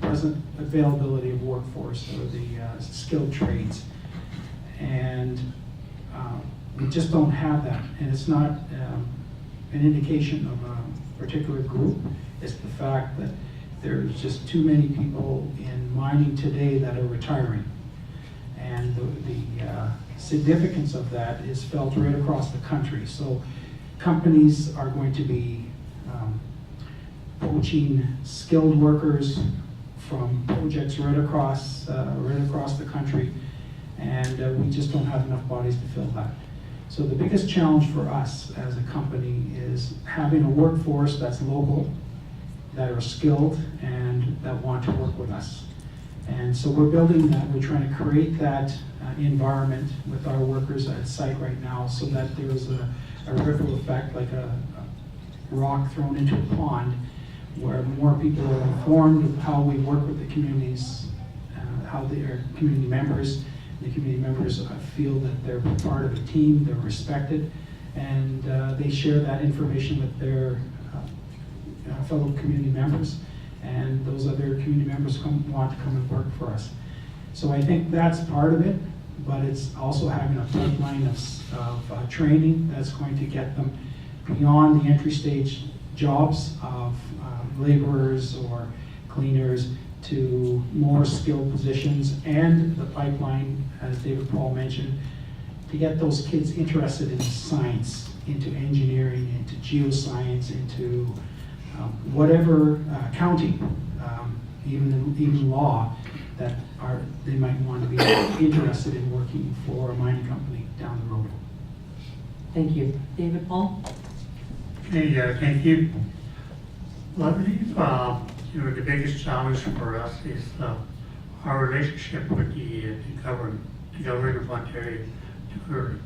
present availability of workforce, or the skilled trades. And we just don't have that. And it's not an indication of a particular group. It's the fact that there's just too many people in mining today that are retiring. And the significance of that is felt right across the country. So companies are going to be poaching skilled workers from projects right across the country, and we just don't have enough bodies to fill that. So the biggest challenge for us as a company is having a workforce that's local, that are skilled, and that want to work with us. And so we're building that, we're trying to create that environment with our workers at site right now so that there's a ripple effect, like a rock thrown into a pond, where more people are informed of how we work with the communities, how they are community members. The community members feel that they're part of a team, they're respected, and they share that information with their fellow community members, and those other community members want to come and work for us. So I think that's part of it, but it's also having a pipeline of training that's going to get them beyond the entry stage jobs of laborers or cleaners to more skilled positions, and the pipeline, as David Paul mentioned, to get those kids interested in science, into engineering, into geoscience, into whatever, accounting, even law, that they might want to be interested in working for a mining company down the road. Thank you. David Paul? Okay, thank you. Well, I believe, the biggest challenge for us is our relationship with the government of Ontario. The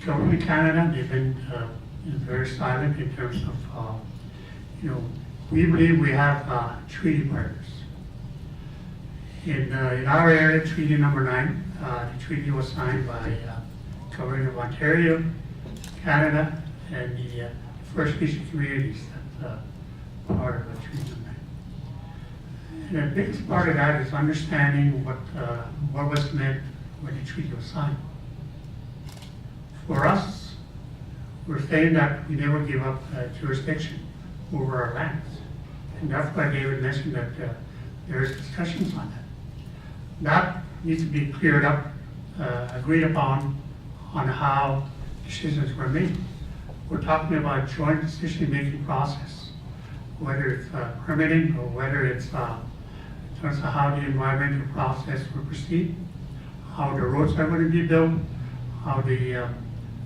government of Canada, they've been very silent in terms of, we believe we have treaty partners. In our area, Treaty Number 9, the treaty was signed by government of Ontario, Canada, and the First Nation communities that's part of the Treaty Number 9. And the biggest part of that is understanding what was meant when the treaty was signed. For us, we're saying that we never give up jurisdiction over our lands. And that's why David mentioned that there's discussions on that. That needs to be cleared up, agreed upon on how decisions were made. We're talking about joint decision-making process, whether it's permitting or whether it's in terms of how the environmental process will proceed, how the roads are going to be built, how the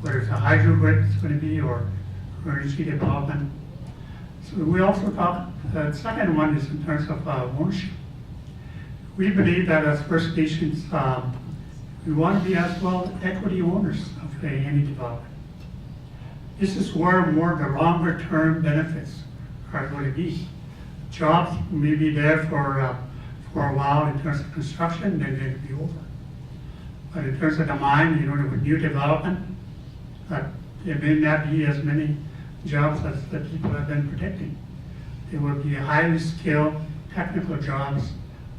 whether it's a hydro grid is going to be or energy development. So we also talk, the second one is in terms of ownership. We believe that as First Nations, we want to be as well equity owners of any development. This is where more the longer term benefits are going to be. Jobs may be there for a while in terms of construction, then they'll be over. But in terms of the mine, with new development, there may not be as many jobs as the people have been predicting. There will be highly skilled technical jobs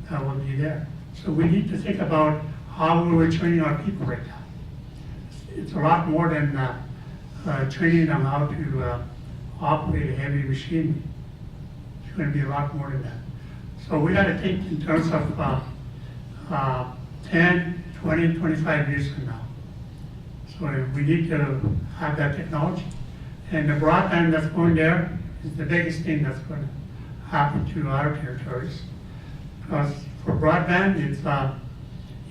that will be there. So we need to think about how we're training our people right now. It's a lot more than training them how to operate a heavy machinery. It's going to be a lot more than that. So we got to think in terms of 10, 20, 25 years from now. So we need to have that technology. And the broadband that's going there is the biggest thing that's going to happen to our territories. Because for broadband, it's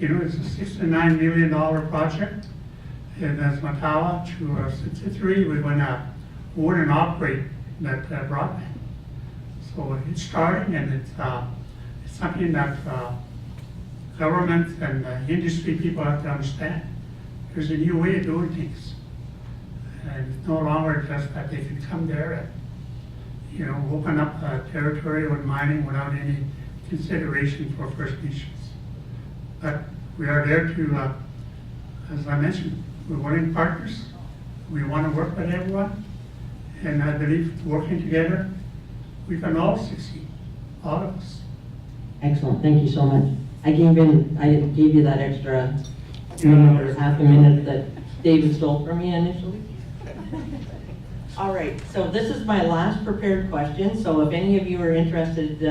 it's a $69 million project. And as Matawa, to 63, we're going to own and operate that broadband. So it's starting, and it's something that governments and industry people have to understand. There's a new way of doing things. And it's no longer just that they can come there and, open up a territory with mining without any consideration for First Nations. But we are there to, as I mentioned, we're willing partners. We want to work with everyone. And I believe working together, we can all succeed, all of us. Excellent, thank you so much. I gave you that extra minute or half a minute that David stole from me initially. All right, so this is my last prepared question. So if any of you are interested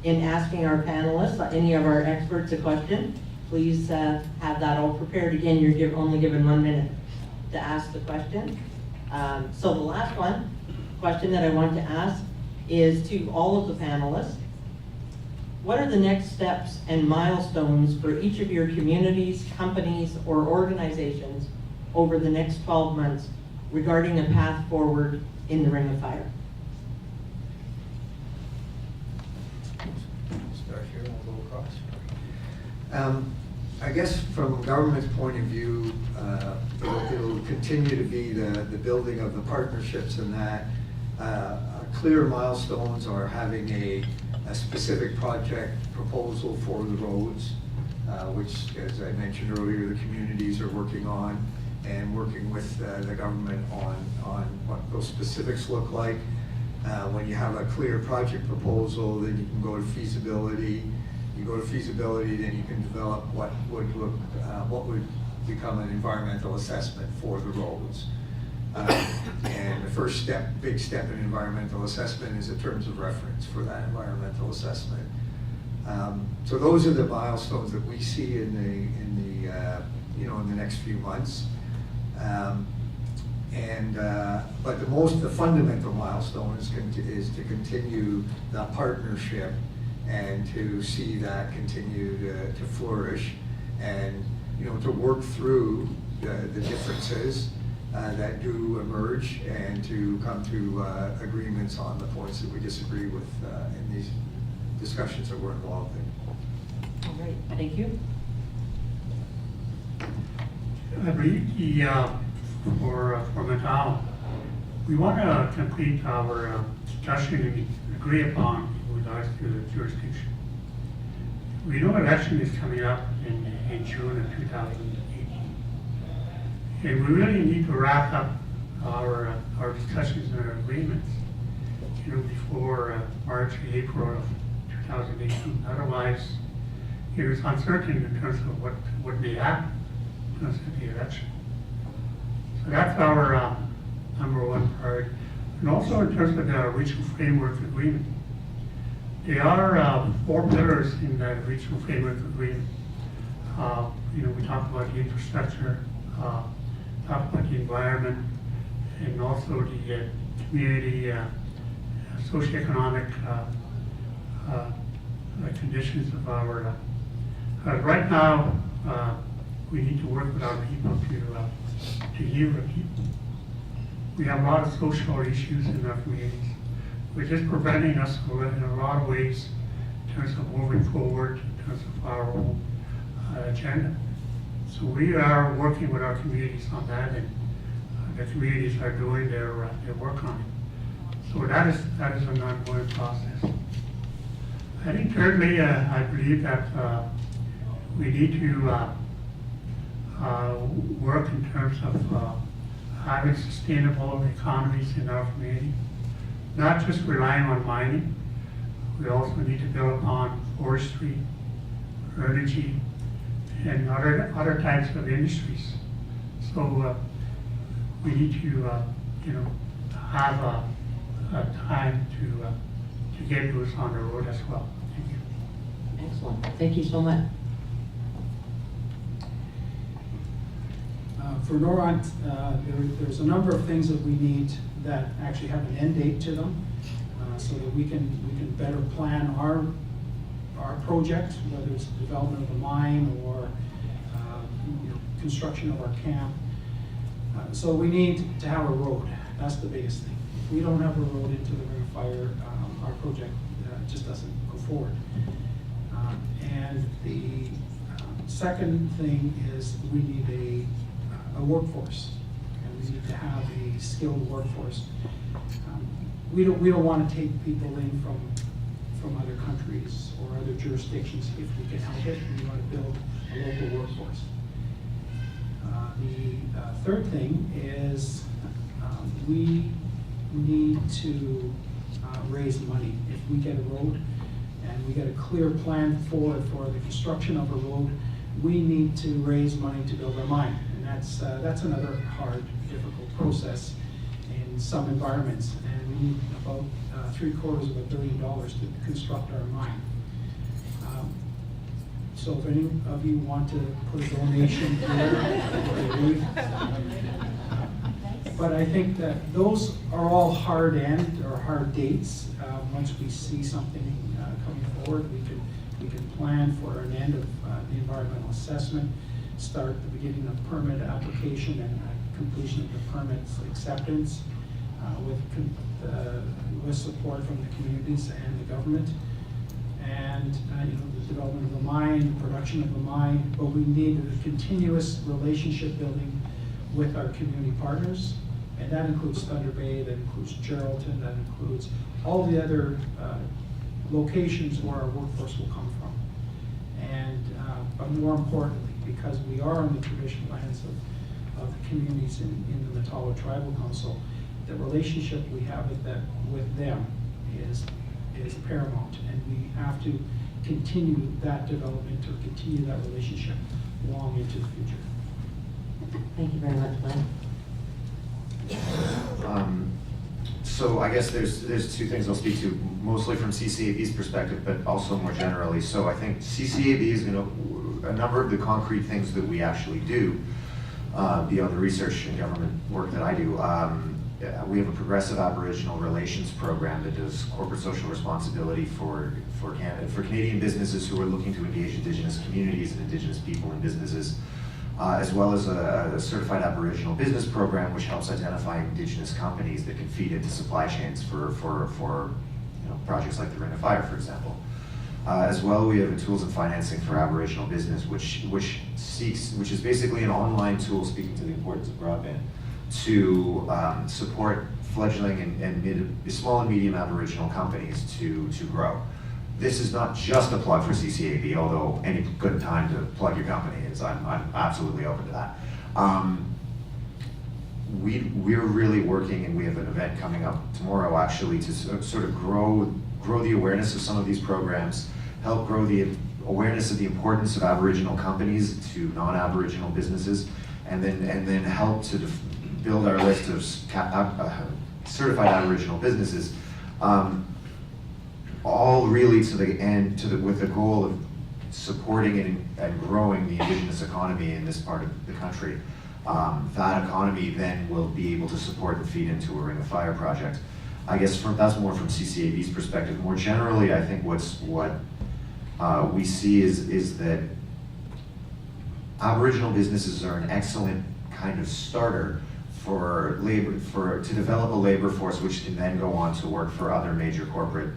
in asking our panelists, any of our experts a question, please have that all prepared. Again, you're only given 1 minute to ask the question. So the last question that I want to ask is to all of the panelists. What are the next steps and milestones for each of your communities, companies, or organizations over the next 12 months regarding a path forward in the Ring of Fire? Start here. I guess from government's point of view, it'll continue to be the building of the partnerships and that. Clear milestones are having a specific project proposal for the roads, which, as I mentioned earlier, the communities are working on and working with the government on what those specifics look like. When you have a clear project proposal, then you can go to feasibility. You go to feasibility, then you can develop what would become an environmental assessment for the roads. And the first step, big step in environmental assessment is the terms of reference for that environmental assessment. So those are the milestones that we see in the next few months. But the fundamental milestone is to continue the partnership and to see that continue to flourish, and to work through the differences that do emerge, and to come to agreements on the points that we disagree with in these discussions that we're involved in. All right, thank you. I believe for Matawa, we want to complete our discussion and agree upon with regards to the jurisdiction. We know election is coming up in June of 2018. And we really need to wrap up our discussions and our agreements, before March or April of 2018. Otherwise, it is uncertain in terms of what may happen in terms of the election. So that's our number one priority. And also in terms of the regional framework agreement. There are 4 pillars in that regional framework agreement. We talk about the infrastructure, talk about the environment, and also the community socioeconomic conditions of our. Right now, we need to work with our people to heal the people. We have a lot of social issues in our communities, which is preventing us in a lot of ways in terms of moving forward, in terms of our own agenda. So we are working with our communities on that, and the communities are doing their work on it. So that is an ongoing process. I think thirdly, I believe that we need to work in terms of having sustainable economies in our community, not just relying on mining. We also need to build upon forestry, energy, and other types of industries. So we need to have a time to get those on the road as well. Thank you. Excellent, thank you so much. For Noront, there's a number of things that we need that actually have an end date to them, so that we can better plan our project, whether it's the development of a mine or construction of our camp. So we need to have a road. That's the biggest thing. If we don't have a road into the Ring of Fire, our project just doesn't go forward. And the second thing is we need a workforce, and we need to have a skilled workforce. We don't want to take people in from other countries or other jurisdictions if we can help it. We want to build a local workforce. The third thing is we need to raise money. If we get a road and we get a clear plan for the construction of a road, we need to raise money to build our mine. And that's another hard, difficult process in some environments. And we need about $750 million to construct our mine. So if any of you want to put a donation here, but I think that those are all hard dates. Once we see something coming forward, we can plan for an end of the environmental assessment, start the beginning of permit application and completion of the permit's acceptance with support from the communities and the government. and the development of the mine, the production of the mine, but we need a continuous relationship building with our community partners, and that includes Thunder Bay, that includes Geraldton, that includes all the other locations where our workforce will come from. And but more importantly, because we are on the traditional lands of the communities in the Matawa Tribal Council, the relationship we have with them is paramount, and we have to continue that development or continue that relationship long into the future. Thank you very much, Glenn. So I guess there's two things I'll speak to, mostly from CCAB's perspective, but also more generally. So I think CCAB is a number of the concrete things that we actually do, beyond the research and government work that I do. We have a progressive Aboriginal relations program that does corporate social responsibility for Canadian businesses who are looking to engage Indigenous communities and Indigenous people and businesses, as well as a certified Aboriginal business program which helps identify Indigenous companies that can feed into supply chains for projects like the Ring of Fire, for example. As well, we have a tools and financing for Aboriginal business, which is basically an online tool, speaking to the importance of broadband, to support fledgling and small and medium Aboriginal companies to grow. This is not just a plug for CCAB, although any good time to plug your company is, I'm absolutely open to that. We're really working, and we have an event coming up tomorrow actually, to sort of grow the awareness of some of these programs, help grow the awareness of the importance of Aboriginal companies to non-Aboriginal businesses, and then help to build our list of certified Aboriginal businesses, all really to the end, with the goal of supporting and growing the Indigenous economy in this part of the country. That economy then will be able to support and feed into a Ring of Fire project. I guess that's more from CCAB's perspective. More generally, I think what we see is that Aboriginal businesses are an excellent kind of starter to develop a labor force which can then go on to work for other major corporate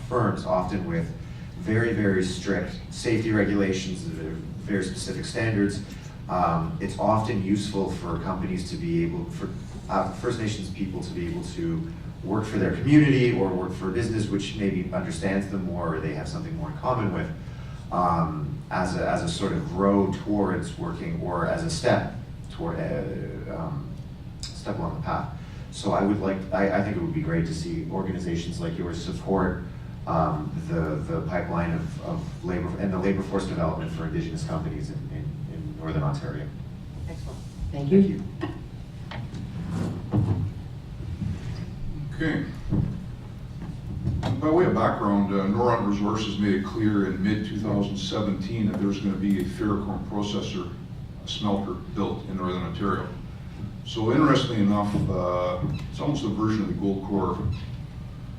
firms, often with very, very strict safety regulations, very specific standards. It's often useful for companies to be able, for First Nations people to be able to work for their community or work for a business which maybe understands them more, or they have something more in common with, as a sort of road towards working, or as a step toward step along the path. So I think it would be great to see organizations like yours support the pipeline of labor and the labor force development for Indigenous companies in Northern Ontario. Excellent. Thank you. Okay. By way of background, Noront Resources made it clear in mid-2017 that there was going to be a ferrochrome processor, a smelter, built in Northern Ontario. So interestingly enough, it's almost a version of the Gold Core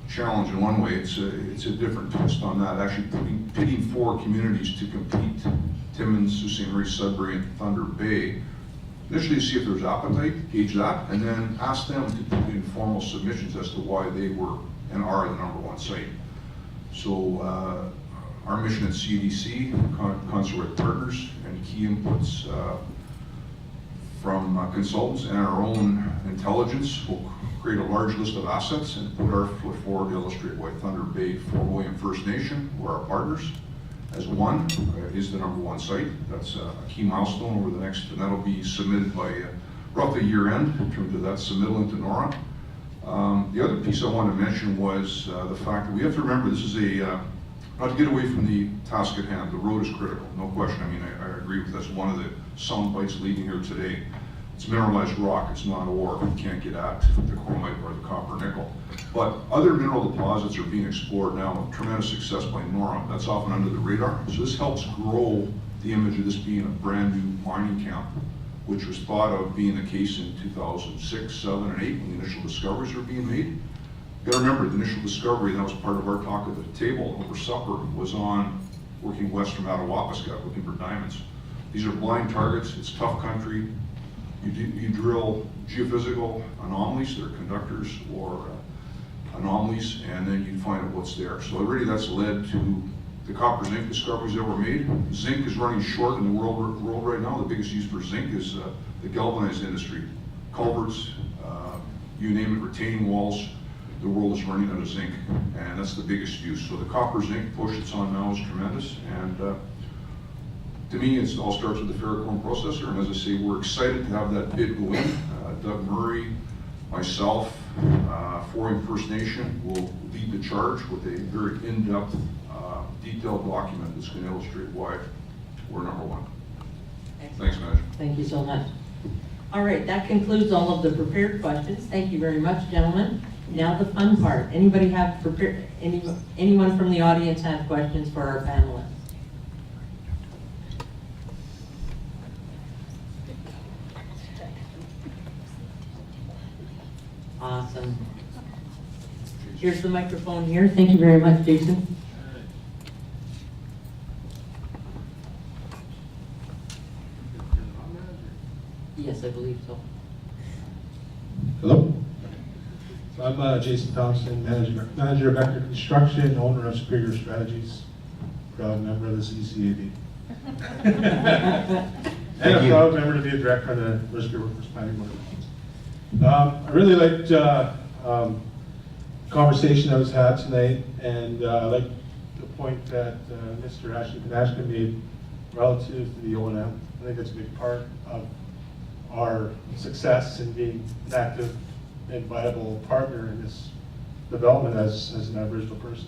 challenge in one way. It's a different twist on that, actually pitting four communities to compete: Timmins, Sault Ste. Marie, Sudbury, and Thunder Bay. Initially to see if there's appetite, gauge that, and then ask them to do informal submissions as to why they were and are the #1 site. So our mission at CDC, Consort Partners, and key inputs from consultants and our own intelligence will create a large list of assets and put our foot forward to illustrate why Thunder Bay, Fort William First Nation, who are our partners, as one, is the #1 site. That's a key milestone over the next, and that'll be submitted by roughly year end in terms of that submittal into Noront. The other piece I wanted to mention was the fact that we have to remember this is not to get away from the task at hand. The road is critical, no question. I mean, I agree with that's one of the sound bites leading here today. It's mineralized rock, it's not ore. You can't get at the chromite or the copper nickel. But other mineral deposits are being explored now with tremendous success by Noront. That's often under the radar. So this helps grow the image of this being a brand new mining camp, which was thought of being the case in 2006, 7, and 8 when the initial discoveries were being made. You gotta remember, the initial discovery, that was part of our talk at the table over supper, was on working west from Matawa, looking for diamonds. These are blind targets, it's tough country. You drill geophysical anomalies, they're conductors or anomalies, and then you find out what's there. So already that's led to the copper zinc discoveries that were made. Zinc is running short in the world right now. The biggest use for zinc is the galvanized industry. Culverts, you name it, retaining walls, the world is running out of zinc, and that's the biggest use. So the copper zinc push that's on now is tremendous, and to me, it all starts with the ferrocorn processor, and as I say, we're excited to have that bid go in. Doug Murray, myself, Foreign First Nation will lead the charge with a very in-depth, detailed document that's going to illustrate why we're number one. Thanks, Madge. Thank you so much. All right, that concludes all of the prepared questions. Thank you very much, gentlemen. Now the fun part. Anybody have prepared, anyone from the audience have questions for our panelists? Awesome. Here's the microphone here. Thank you very much, Jason. Yes, I believe so. Hello. So I'm Jason Thompson, manager of Vector Construction, owner of Superior Strategies, proud member of the CCAB. And a proud member to be a director of the North Superior Workforce Planning Board. I really liked the conversation that was had tonight, and I like the point that Mr. Achneepineskum made relative to the O&M. I think that's a big part of our success in being an active and viable partner in this development as an Aboriginal person.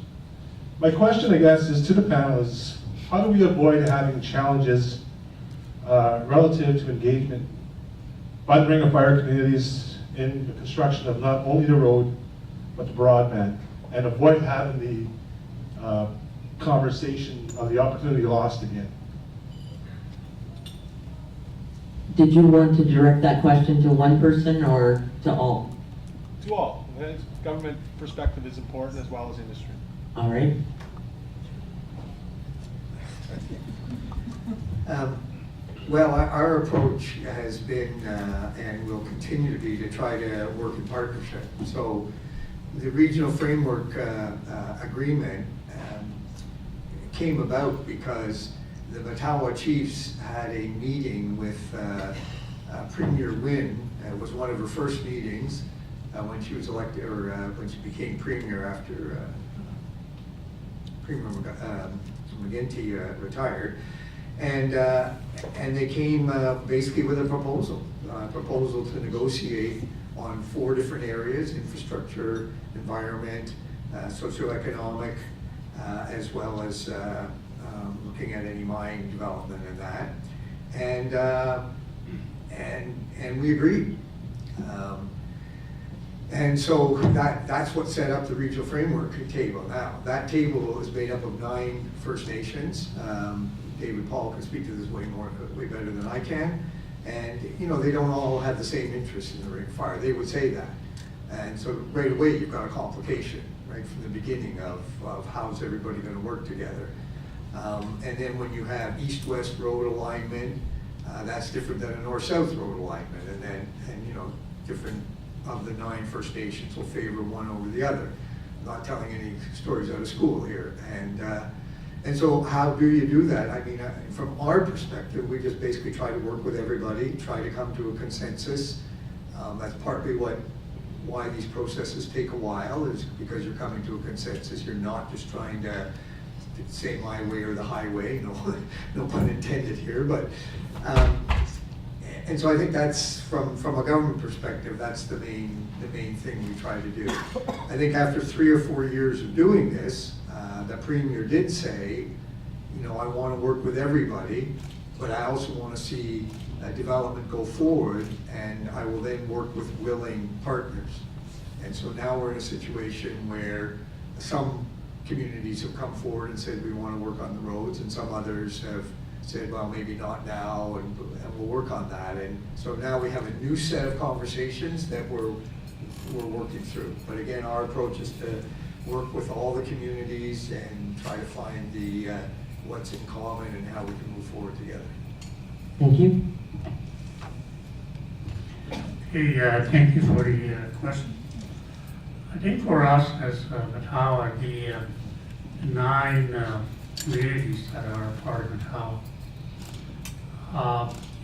My question, I guess, is to the panel is, how do we avoid having challenges relative to engagement by the Ring of Fire communities in the construction of not only the road, but the broadband, and avoid having the conversation of the opportunity lost again? Did you want to direct that question to one person or to all? To all. Government perspective is important as well as industry. All right. Well, our approach has been and will continue to be to try to work in partnership. So the regional framework agreement came about because the Matawa chiefs had a meeting with Premier Wynne. It was one of her first meetings when she was elected, or when she became premier after Premier McGuinty retired. And they came basically with a proposal to negotiate on 4 different areas: infrastructure, environment, socioeconomic, as well as looking at any mine development and that. And we agreed. And so that's what set up the regional framework table. Now, that table is made up of 9 First Nations. David Paul can speak to this way better than I can. And you know, they don't all have the same interest in the Ring of Fire. They would say that. And so right away you've got a complication, right, from the beginning of how's everybody going to work together. And then when you have east-west road alignment, that's different than a north-south road alignment. And you know, different of the 9 First Nations will favor one over the other. I'm not telling any stories out of school here. And so how do you do that? I mean, from our perspective, we just basically try to work with everybody, try to come to a consensus. That's partly why these processes take a while, is because you're coming to a consensus. You're not just trying to say my way or the highway, no pun intended here. But and so I think that's from a government perspective, that's the main thing we try to do. I think after 3 or 4 years of doing this, the Premier did say, you know, I want to work with everybody, but I also want to see development go forward, and I will then work with willing partners. And so now we're in a situation where some communities have come forward and said we want to work on the roads, and some others have said, well, maybe not now, and we'll work on that. And so now we have a new set of conversations that we're working through. But again, our approach is to work with all the communities and try to find the what's in common and how we can move forward together. Thank you. Hey, thank you for the question. I think for us as Matawa, the 9 communities that are a part of Matawa.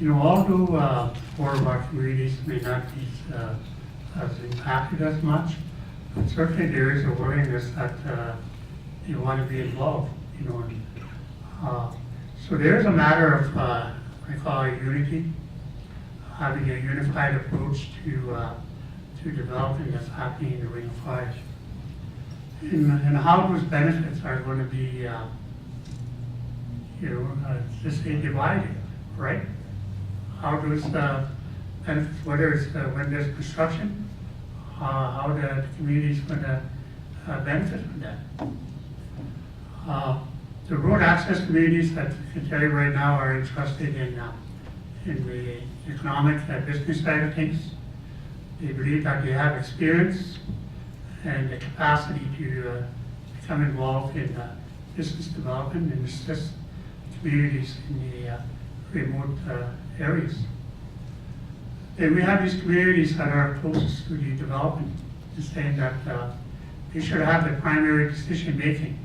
Although 4 of our communities may not be as impacted as much, but certainly there is a willingness that they want to be involved, so there's a matter of, I call it unity, having a unified approach to developing that's happening in the Ring of Fire. And how those benefits are going to be, just say divided, right? How those benefits, whether it's when there's construction, how the community's going to benefit from that. The road access communities that I can tell you right now are interested in the economic business side of things. They believe that they have experience and the capacity to become involved in business development and assist communities in the remote areas. And we have these communities that are closest to the development, just saying that they should have the primary decision making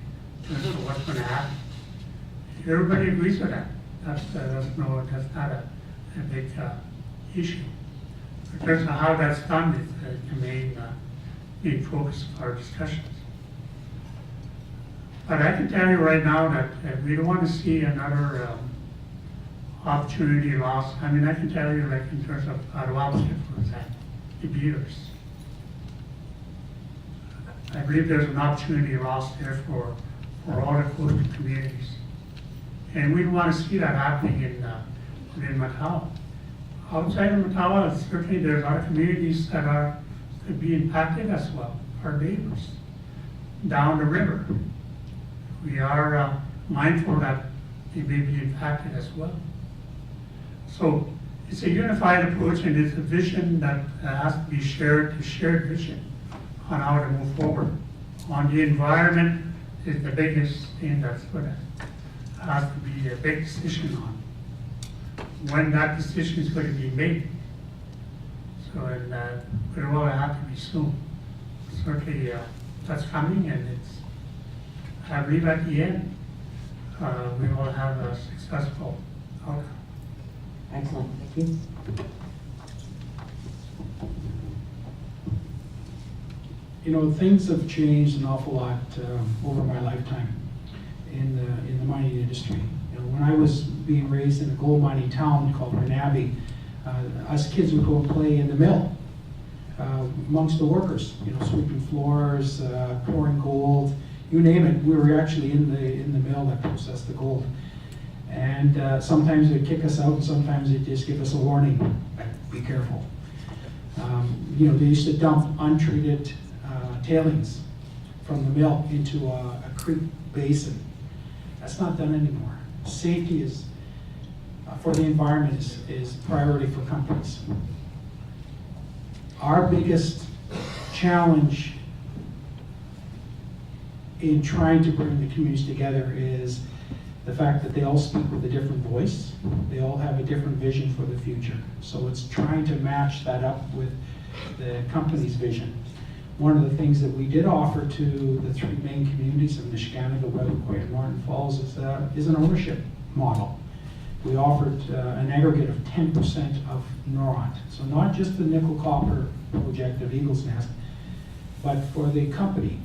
as to what's going to happen. Everybody agrees with that. That's not a big issue. In terms of how that's done is the main focus of our discussions. But I can tell you right now that we don't want to see another opportunity lost. I mean, I can tell you, like in terms of Ottawa, for example, the Beaters. I believe there's an opportunity lost there for all the coastal communities. And we don't want to see that happening within Matawa. Outside of Matawa, certainly there's other communities that could be impacted as well, our neighbors down the river. We are mindful that they may be impacted as well. So it's a unified approach, and it's a vision that has to be shared, a shared vision on how to move forward. On the environment is the biggest thing that's going to has to be a big decision on when that decision is going to be made. So, and it will have to be soon. Certainly, that's coming, and I believe at the end, we will have a successful outcome. Excellent, thank you. Things have changed an awful lot over my lifetime in the mining industry. When I was being raised in a gold mining town called Renabi, us kids would go and play in the mill amongst the workers. Sweeping floors, pouring gold, you name it. We were actually in the mill that processed the gold. And sometimes they'd kick us out, and sometimes they'd just give us a warning, be careful. They used to dump untreated tailings from the mill into a creek basin. That's not done anymore. Safety is, for the environment, is priority for companies. Our biggest challenge in trying to bring the communities together is the fact that they all speak with a different voice. They all have a different vision for the future. So it's trying to match that up with the company's vision. One of the things that we did offer to the 3 main communities of Nisga'a, Weatherquoit, and Martin Falls is an ownership model. We offered an aggregate of 10% of Noront. So not just the nickel copper project of Eagle's Nest, but for the company,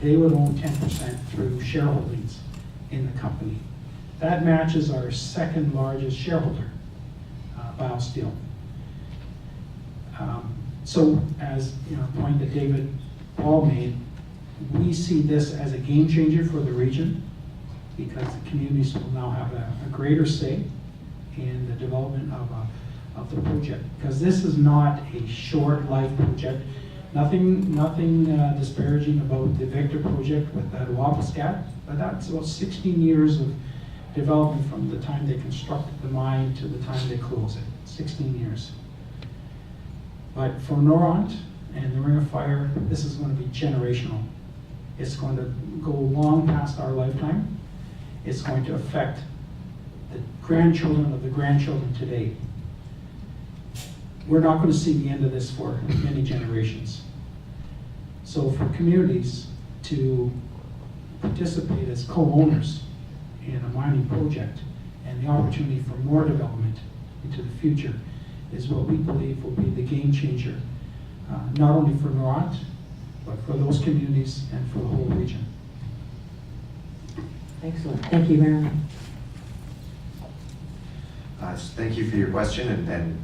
they would own 10% through shareholdings in the company. That matches our second largest shareholder, BioSteel. So as a point that David Paul made, we see this as a game changer for the region because the communities will now have a greater say in the development of the project. Because this is not a short life project. Nothing disparaging about the Victor project with that Wapiscat, but that's about 16 years of development from the time they constructed the mine to the time they close it, 16 years. But for Noront and the Ring of Fire, this is going to be generational. It's going to go long past our lifetime. It's going to affect the grandchildren of the grandchildren today. We're not going to see the end of this for many generations. So for communities to participate as co-owners in a mining project and the opportunity for more development into the future is what we believe will be the game changer, not only for Noront, but for those communities and for the whole region. Excellent, thank you very much. Thank you for your question, and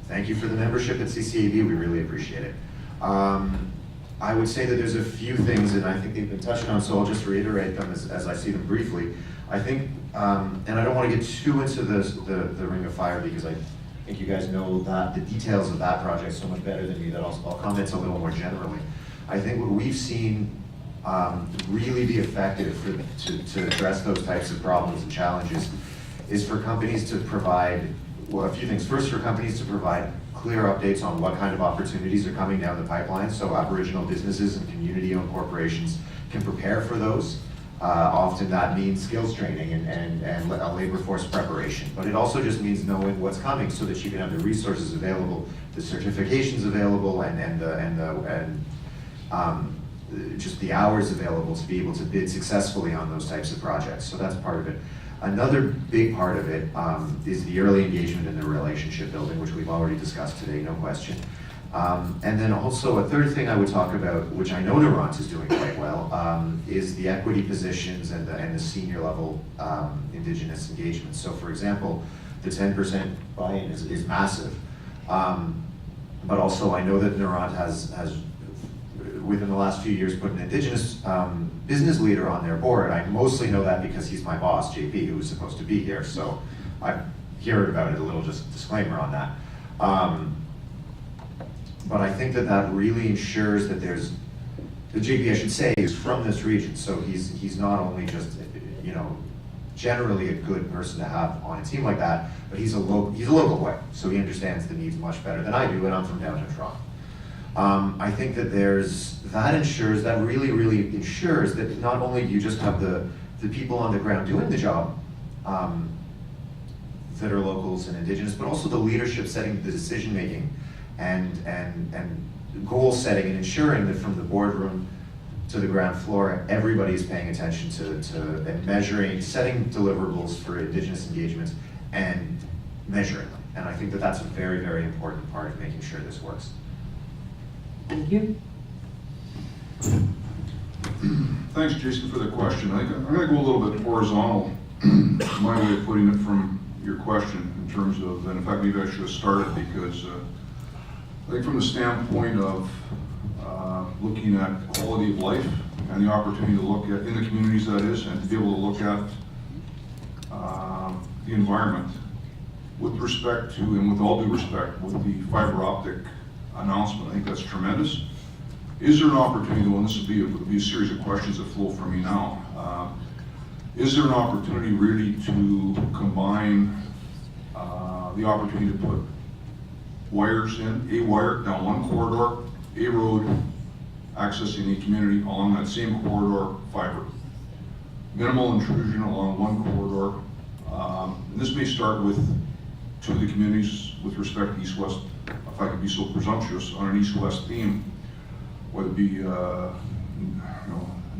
thank you for the membership at CCAB. We really appreciate it. I would say that there's a few things, and I think they've been touched on, so I'll just reiterate them as I see them briefly. I think, and I don't want to get too into the Ring of Fire, because I think you guys know the details of that project so much better than me that I'll comment a little more generally. I think what we've seen really be effective to address those types of problems and challenges is for companies to provide, well, a few things. First, for companies to provide clear updates on what kind of opportunities are coming down the pipeline, so Aboriginal businesses and community-owned corporations can prepare for those. Often that means skills training and a labor force preparation, but it also just means knowing what's coming so that you can have the resources available, the certifications available, and just the hours available to be able to bid successfully on those types of projects. So that's part of it. Another big part of it is the early engagement and the relationship building, which we've already discussed today, no question. And then also a third thing I would talk about, which I know Noront is doing quite well, is the equity positions and the senior level Indigenous engagement. So for example, the 10% buy-in is massive. But also I know that Noront has within the last few years put an Indigenous business leader on their board. I mostly know that because he's my boss, JP, who was supposed to be here. So I've heard about it, a little just disclaimer on that. But I think that really ensures that there's, the JP I should say is from this region. So he's not only just, generally a good person to have on a team like that, but he's a local boy. So he understands the needs much better than I do, and I'm from downtown Toronto. I think that that really ensures that not only do you just have the people on the ground doing the job that are locals and Indigenous, but also the leadership setting the decision making and goal setting and ensuring that from the boardroom to the ground floor, everybody's paying attention to and measuring, setting deliverables for Indigenous engagements and measuring them. And I think that that's a very, very important part of making sure this works. Thank you. Thanks, Jason, for the question. I'm going to go a little bit horizontal, my way of putting it from your question in terms of, and in fact, maybe I should have started because I think from the standpoint of looking at quality of life and the opportunity to look at, in the communities that is, and to be able to look at the environment with respect to, and with all due respect, with the fiber optic announcement, I think that's tremendous. Is there an opportunity, though, and this would be a series of questions that flow from me now, is there an opportunity really to combine the opportunity to put wires in, a wire down one corridor, a road, accessing a community along that same corridor, fiber. Minimal intrusion along one corridor. And this may start with two of the communities with respect to east-west, if I could be so presumptuous, on an east-west theme, whether it be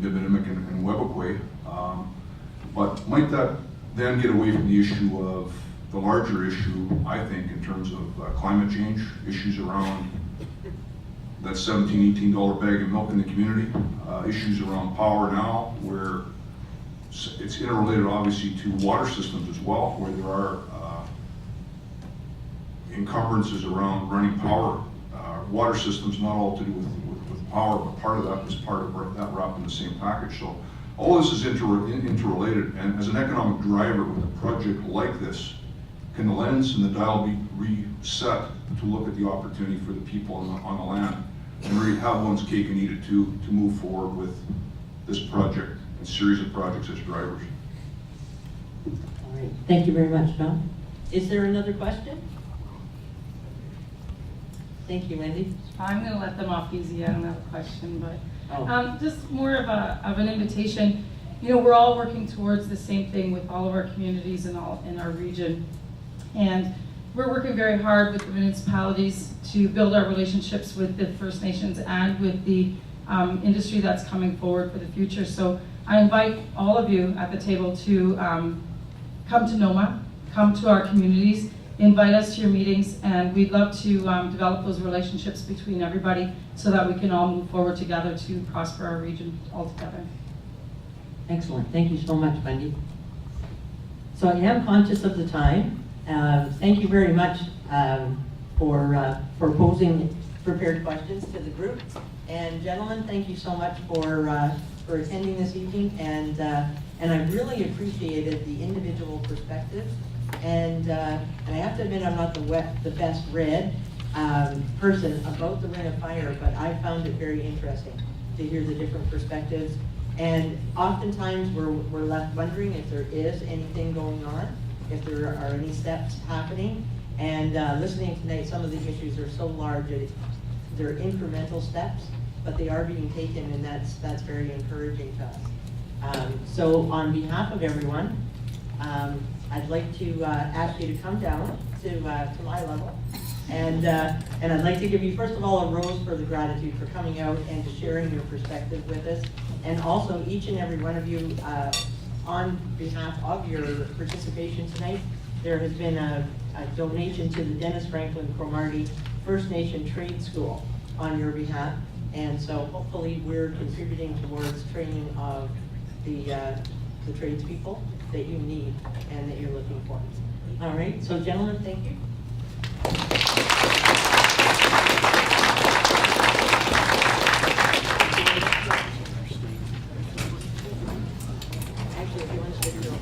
Nibinimik and Webakwe. But might that then get away from the issue of the larger issue, I think, in terms of climate change, issues around that $17, $18 bag of milk in the community, issues around power now, where it's interrelated obviously to water systems as well, where there are encumbrances around running power, water systems, not all to do with power, but part of that is part of that wrapped in the same package. So all this is interrelated, and as an economic driver with a project like this, can the lens and the dial be reset to look at the opportunity for the people on the land and really have one's cake and eat it too, to move forward with this project and series of projects as drivers? All right, thank you very much, Don. Is there another question? Thank you, Wendy. I'm going to let them off easy. I don't have a question, but Oh. just more of an invitation. We're all working towards the same thing with all of our communities in our region, and we're working very hard with the municipalities to build our relationships with the First Nations and with the industry that's coming forward for the future. So I invite all of you at the table to come to NOMA, come to our communities, invite us to your meetings, and we'd love to develop those relationships between everybody so that we can all move forward together to prosper our region all together. Excellent, thank you so much, Wendy. So I am conscious of the time. Thank you very much for posing prepared questions to the group. And gentlemen, thank you so much for attending this evening. And I really appreciated the individual perspectives. And I have to admit, I'm not the best read person about the Ring of Fire, but I found it very interesting to hear the different perspectives. And oftentimes we're left wondering if there is anything going on, if there are any steps happening. And listening tonight, some of the issues are so large that they're incremental steps, but they are being taken, and that's very encouraging to us. So on behalf of everyone, I'd like to ask you to come down to my level. And I'd like to give you, first of all, a rose for the gratitude for coming out and to sharing your perspective with us. And also, each and every one of you, on behalf of your participation tonight, there has been a donation to the Dennis Franklin Cromartie First Nation Trade School on your behalf. And so hopefully we're contributing towards training of the tradespeople that you need and that you're looking for. All right, so gentlemen, thank you. Actually, if you want to stick your own